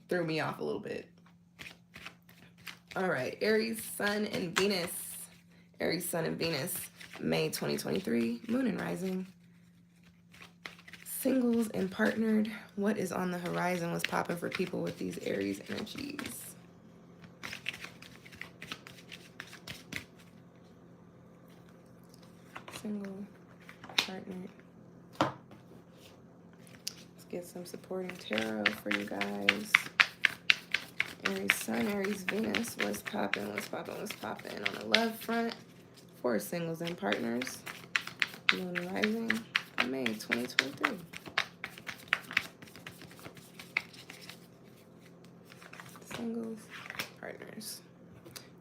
Speaker 1: threw me off a little bit. All right, Aries, Sun, and Venus. Aries, Sun, and Venus, May 2023, Moon and Rising. Singles and partnered. What is on the horizon? What's popping for people with these Aries energies? Single, partnered. Let's get some supporting tarot for you guys. Aries Sun, Aries Venus, what's poppin', what's poppin', what's poppin'? On the love front, for singles and partners, Moon Rising, May 2023. Singles, partners.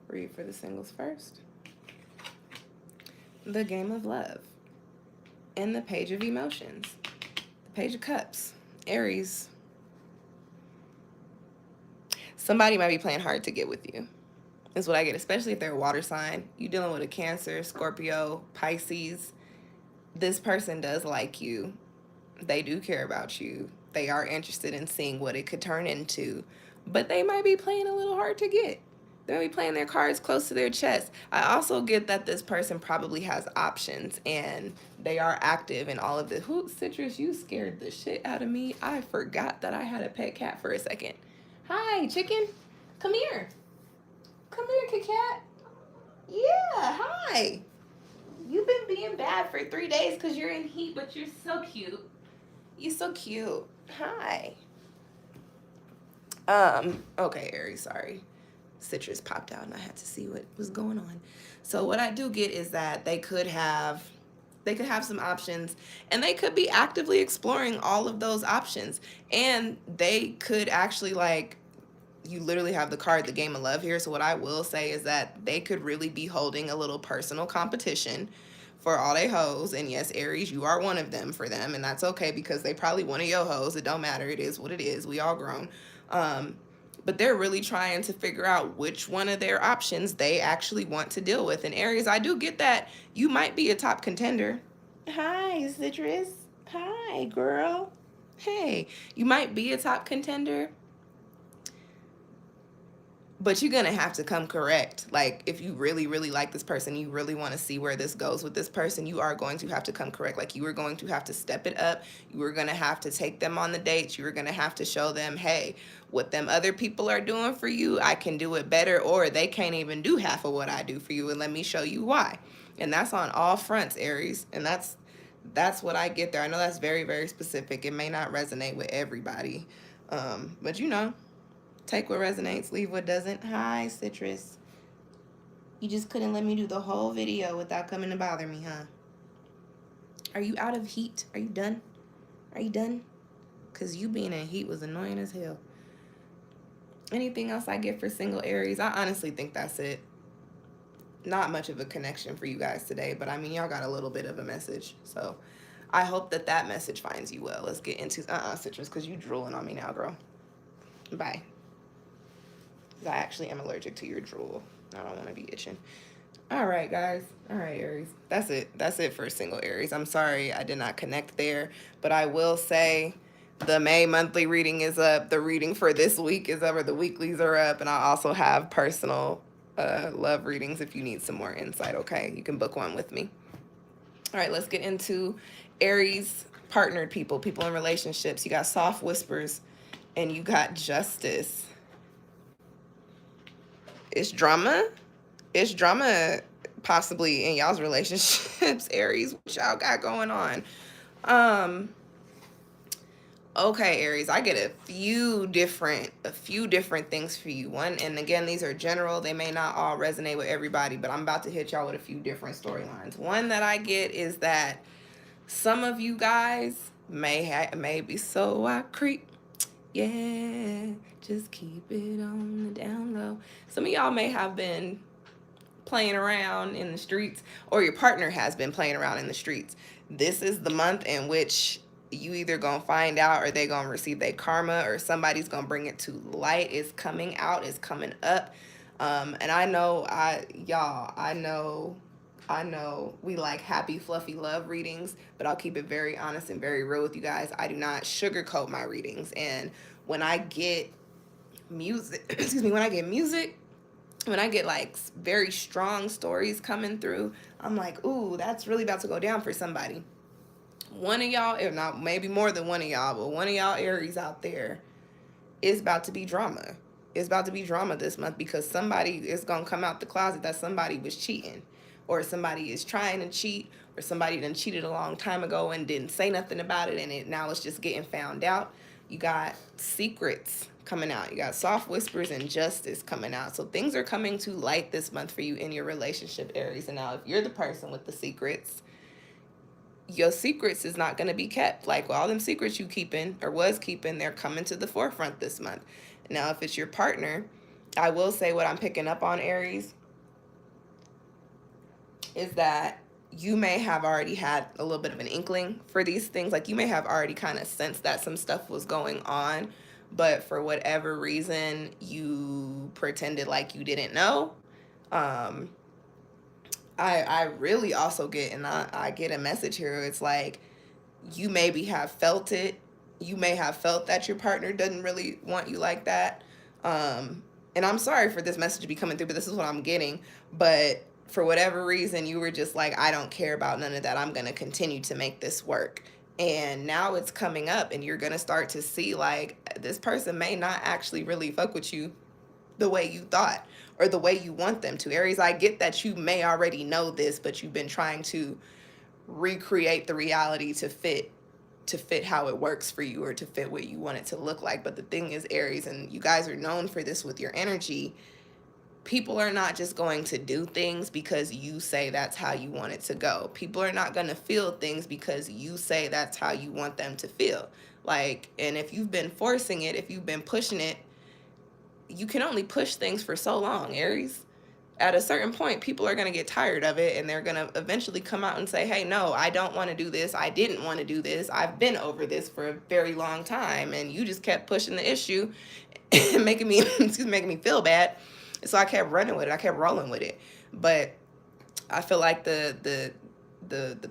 Speaker 1: Read for the singles first. The Game of Love. And the Page of Emotions. The Page of Cups. Aries. Somebody might be playing hard to get with you. Is what I get, especially if they're a water sign. You dealing with a Cancer, Scorpio, Pisces. This person does like you. They do care about you. They are interested in seeing what it could turn into. But they might be playing a little hard to get. They might be playing their cards close to their chest. I also get that this person probably has options and they are active in all of this. Citrus, you scared the shit out of me. I forgot that I had a pet cat for a second. Hi, chicken. Come here. Come here, Kit Kat. Yeah, hi. You've been being bad for 3 days because you're in heat, but you're so cute. You're so cute. Hi. Okay, Aries, sorry. Citrus popped out and I had to see what was going on. So what I do get is that they could have some options and they could be actively exploring all of those options, and they could actually like you literally have the card, the game of love here. So what I will say is that they could really be holding a little personal competition for all they hoes. And yes, Aries, you are one of them for them. And that's okay because they probably one of your hoes. It don't matter. It is what it is. We all grown. But they're really trying to figure out which one of their options they actually want to deal with. And Aries, I do get that you might be a top contender. Hi, Citrus. Hi, girl. Hey, you might be a top contender, but you're going to have to come correct. Like, if you really, really like this person, you really want to see where this goes with this person, you are going to have to come correct. Like, you are going to have to step it up. You are going to have to take them on the dates. You are going to have to show them, hey, what them other people are doing for you, I can do it better, or they can't even do half of what I do for you, and let me show you why. And that's on all fronts, Aries. And that's what I get there. I know that's very, very specific. It may not resonate with everybody. But you know, take what resonates, leave what doesn't. Hi, Citrus. You just couldn't let me do the whole video without coming to bother me, huh? Are you out of heat? Are you done? Are you done? Because you being in heat was annoying as hell. Anything else I get for single Aries? I honestly think that's it. Not much of a connection for you guys today, but I mean, y'all got a little bit of a message. So I hope that that message finds you well. Let's get into Citrus, because you drooling on me now, girl. Bye. I actually am allergic to your drool. I don't want to be itching. All right, guys. All right, Aries. That's it. That's it for single Aries. I'm sorry I did not connect there, but I will say the May monthly reading is up. The reading for this week is up, or the weeklies are up, and I also have personal love readings if you need some more insight. Okay, you can book one with me. All right, let's get into Aries partnered people in relationships. You got soft whispers and you got justice. It's drama possibly in y'all's relationships, Aries. What y'all got going on? Okay, Aries, I get a few different things for you. One, and again, these are general. They may not all resonate with everybody, but I'm about to hit y'all with a few different storylines. One that I get is that some of you guys may be so I creep. Yeah, just keep it on the down low. Some of y'all may have been playing around in the streets, or your partner has been playing around in the streets. This is the month in which you either gonna find out, or they gonna receive their karma, or somebody's gonna bring it to light. It's coming out, it's coming up. And I know we like happy, fluffy love readings, but I'll keep it very honest and very real with you guys. I do not sugarcoat my readings. And when I get music, when I get like very strong stories coming through, I'm like, ooh, that's really about to go down for somebody. One of y'all, if not maybe more than one of y'all, but one of y'all Aries out there is about to be drama. It's about to be drama this month, because somebody is going to come out the closet that somebody was cheating, or somebody is trying to cheat, or somebody done cheated a long time ago and didn't say nothing about it, and now it's just getting found out. You got secrets coming out. You got soft whispers and justice coming out. So things are coming to light this month for you in your relationship, Aries. And now if you're the person with the secrets, your secrets is not going to be kept. Like all them secrets you keeping or was keeping, they're coming to the forefront this month. Now, if it's your partner, I will say what I'm picking up on, Aries, is that you may have already had a little bit of an inkling for these things. Like you may have already kind of sensed that some stuff was going on, but for whatever reason, you pretended like you didn't know. I really also get, and I get a message here. It's like you maybe have felt it. You may have felt that your partner doesn't really want you like that. And I'm sorry for this message to be coming through, but this is what I'm getting. But for whatever reason, you were just like, I don't care about none of that. I'm going to continue to make this work. And now it's coming up, and you're going to start to see like this person may not actually really fuck with you the way you thought, or the way you want them to. Aries, I get that you may already know this, but you've been trying to recreate the reality to fit how it works for you, or to fit what you want it to look like. But the thing is, Aries, and you guys are known for this with your energy, people are not just going to do things because you say that's how you want it to go. People are not going to feel things because you say that's how you want them to feel. Like, and if you've been forcing it, if you've been pushing it, you can only push things for so long, Aries. At a certain point, people are going to get tired of it, and they're going to eventually come out and say, hey, no, I don't want to do this. I didn't want to do this. I've been over this for a very long time, and you just kept pushing the issue and making me making me feel bad. So I kept running with it. I kept rolling with it. But I feel like the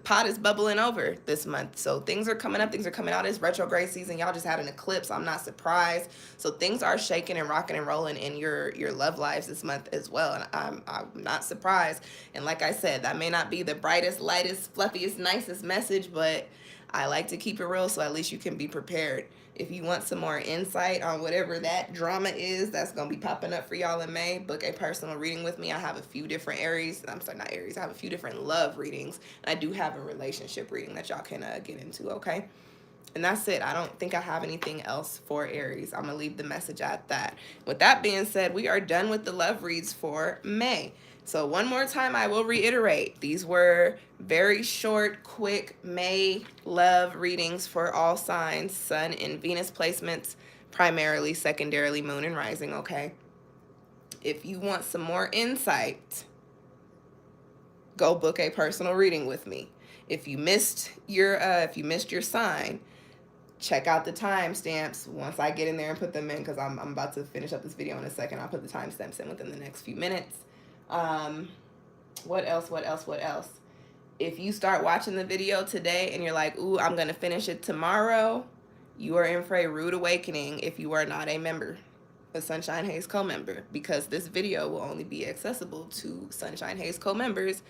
Speaker 1: pot is bubbling over this month. So things are coming up, things are coming out. It's retrograde season. Y'all just had an eclipse. I'm not surprised. So things are shaking and rocking and rolling in your love lives this month as well. And I'm not surprised. And like I said, that may not be the brightest, lightest, fluffiest, nicest message, but I like to keep it real, so at least you can be prepared. If you want some more insight on whatever that drama is that's going to be popping up for y'all in May, book a personal reading with me. I have a few different Aries. I'm sorry, not Aries. I have a few different love readings. And I do have a relationship reading that y'all can get into, okay? And that's it. I don't think I have anything else for Aries. I'm going to leave the message at that. With that being said, we are done with the love reads for May. So one more time, I will reiterate. These were very short, quick May love readings for all signs, Sun and Venus placements, primarily, secondarily, Moon and Rising, okay? If you want some more insight, go book a personal reading with me. If you missed your sign, check out the timestamps once I get in there and put them in, because I'm about to finish up this video in a second. I'll put the timestamps in within the next few minutes. What else? If you start watching the video today and you're like, ooh, I'm going to finish it tomorrow, you are in for a rude awakening if you are not a member, a SunshinehazeCo member, because this video will only be accessible to SunshinehazeCo members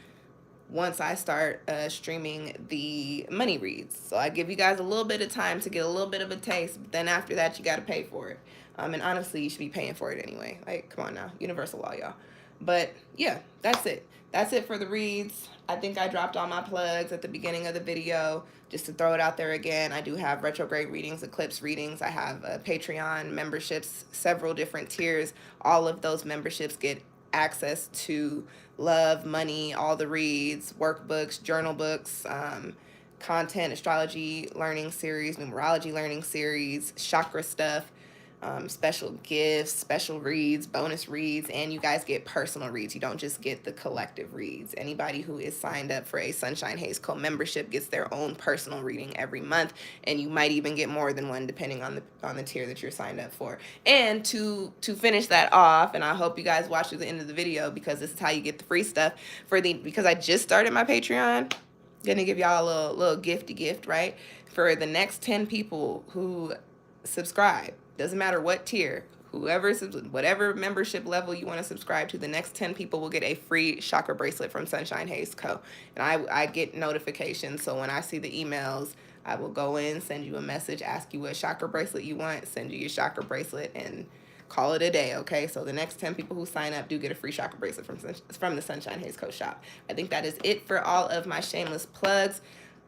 Speaker 1: once I start streaming the money reads. So I give you guys a little bit of time to get a little bit of a taste, but then after that, you got to pay for it. And honestly, you should be paying for it anyway. Like, come on now, universal law, y'all. But yeah, that's it. That's it for the reads. I think I dropped all my plugs at the beginning of the video just to throw it out there again. I do have retrograde readings, eclipse readings. I have Patreon memberships, several different tiers. All of those memberships get access to love, money, all the reads, workbooks, journal books, content, astrology learning series, numerology learning series, chakra stuff, special gifts, special reads, bonus reads, and you guys get personal reads. You don't just get the collective reads. Anybody who is signed up for a SunshinehazeCo membership gets their own personal reading every month, and you might even get more than one depending on the tier that you're signed up for. And to finish that off, and I hope you guys watch to the end of the video, because this is how you get the free stuff because I just started my Patreon. Gonna give y'all a little gifty gift, right? For the next 10 people who subscribe. Doesn't matter what tier, whatever membership level you want to subscribe to, the next 10 people will get a free chakra bracelet from SunshinehazeCo. And I get notifications, so when I see the emails, I will go in, send you a message, ask you what chakra bracelet you want, send you your chakra bracelet, and call it a day, okay? So the next 10 people who sign up do get a free chakra bracelet from the SunshinehazeCo shop. I think that is it for all of my shameless plugs.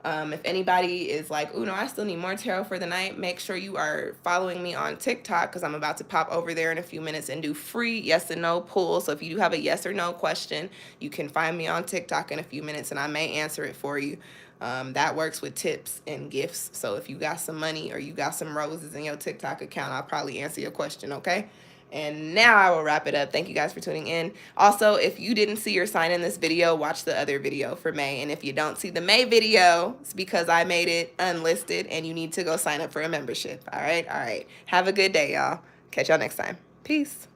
Speaker 1: If anybody is like, oh no, I still need more tarot for the night, make sure you are following me on TikTok, because I'm about to pop over there in a few minutes and do free yes and no pulls. So if you do have a yes or no question, you can find me on TikTok in a few minutes and I may answer it for you. That works with tips and gifts. So if you got some money or you got some roses in your TikTok account, I'll probably answer your question, okay? And now I will wrap it up. Thank you guys for tuning in. Also, if you didn't see your sign in this video, watch the other video for May. And if you don't see the May video, it's because I made it unlisted and you need to go sign up for a membership. All right? All right. Have a good day, y'all. Catch y'all next time. Peace.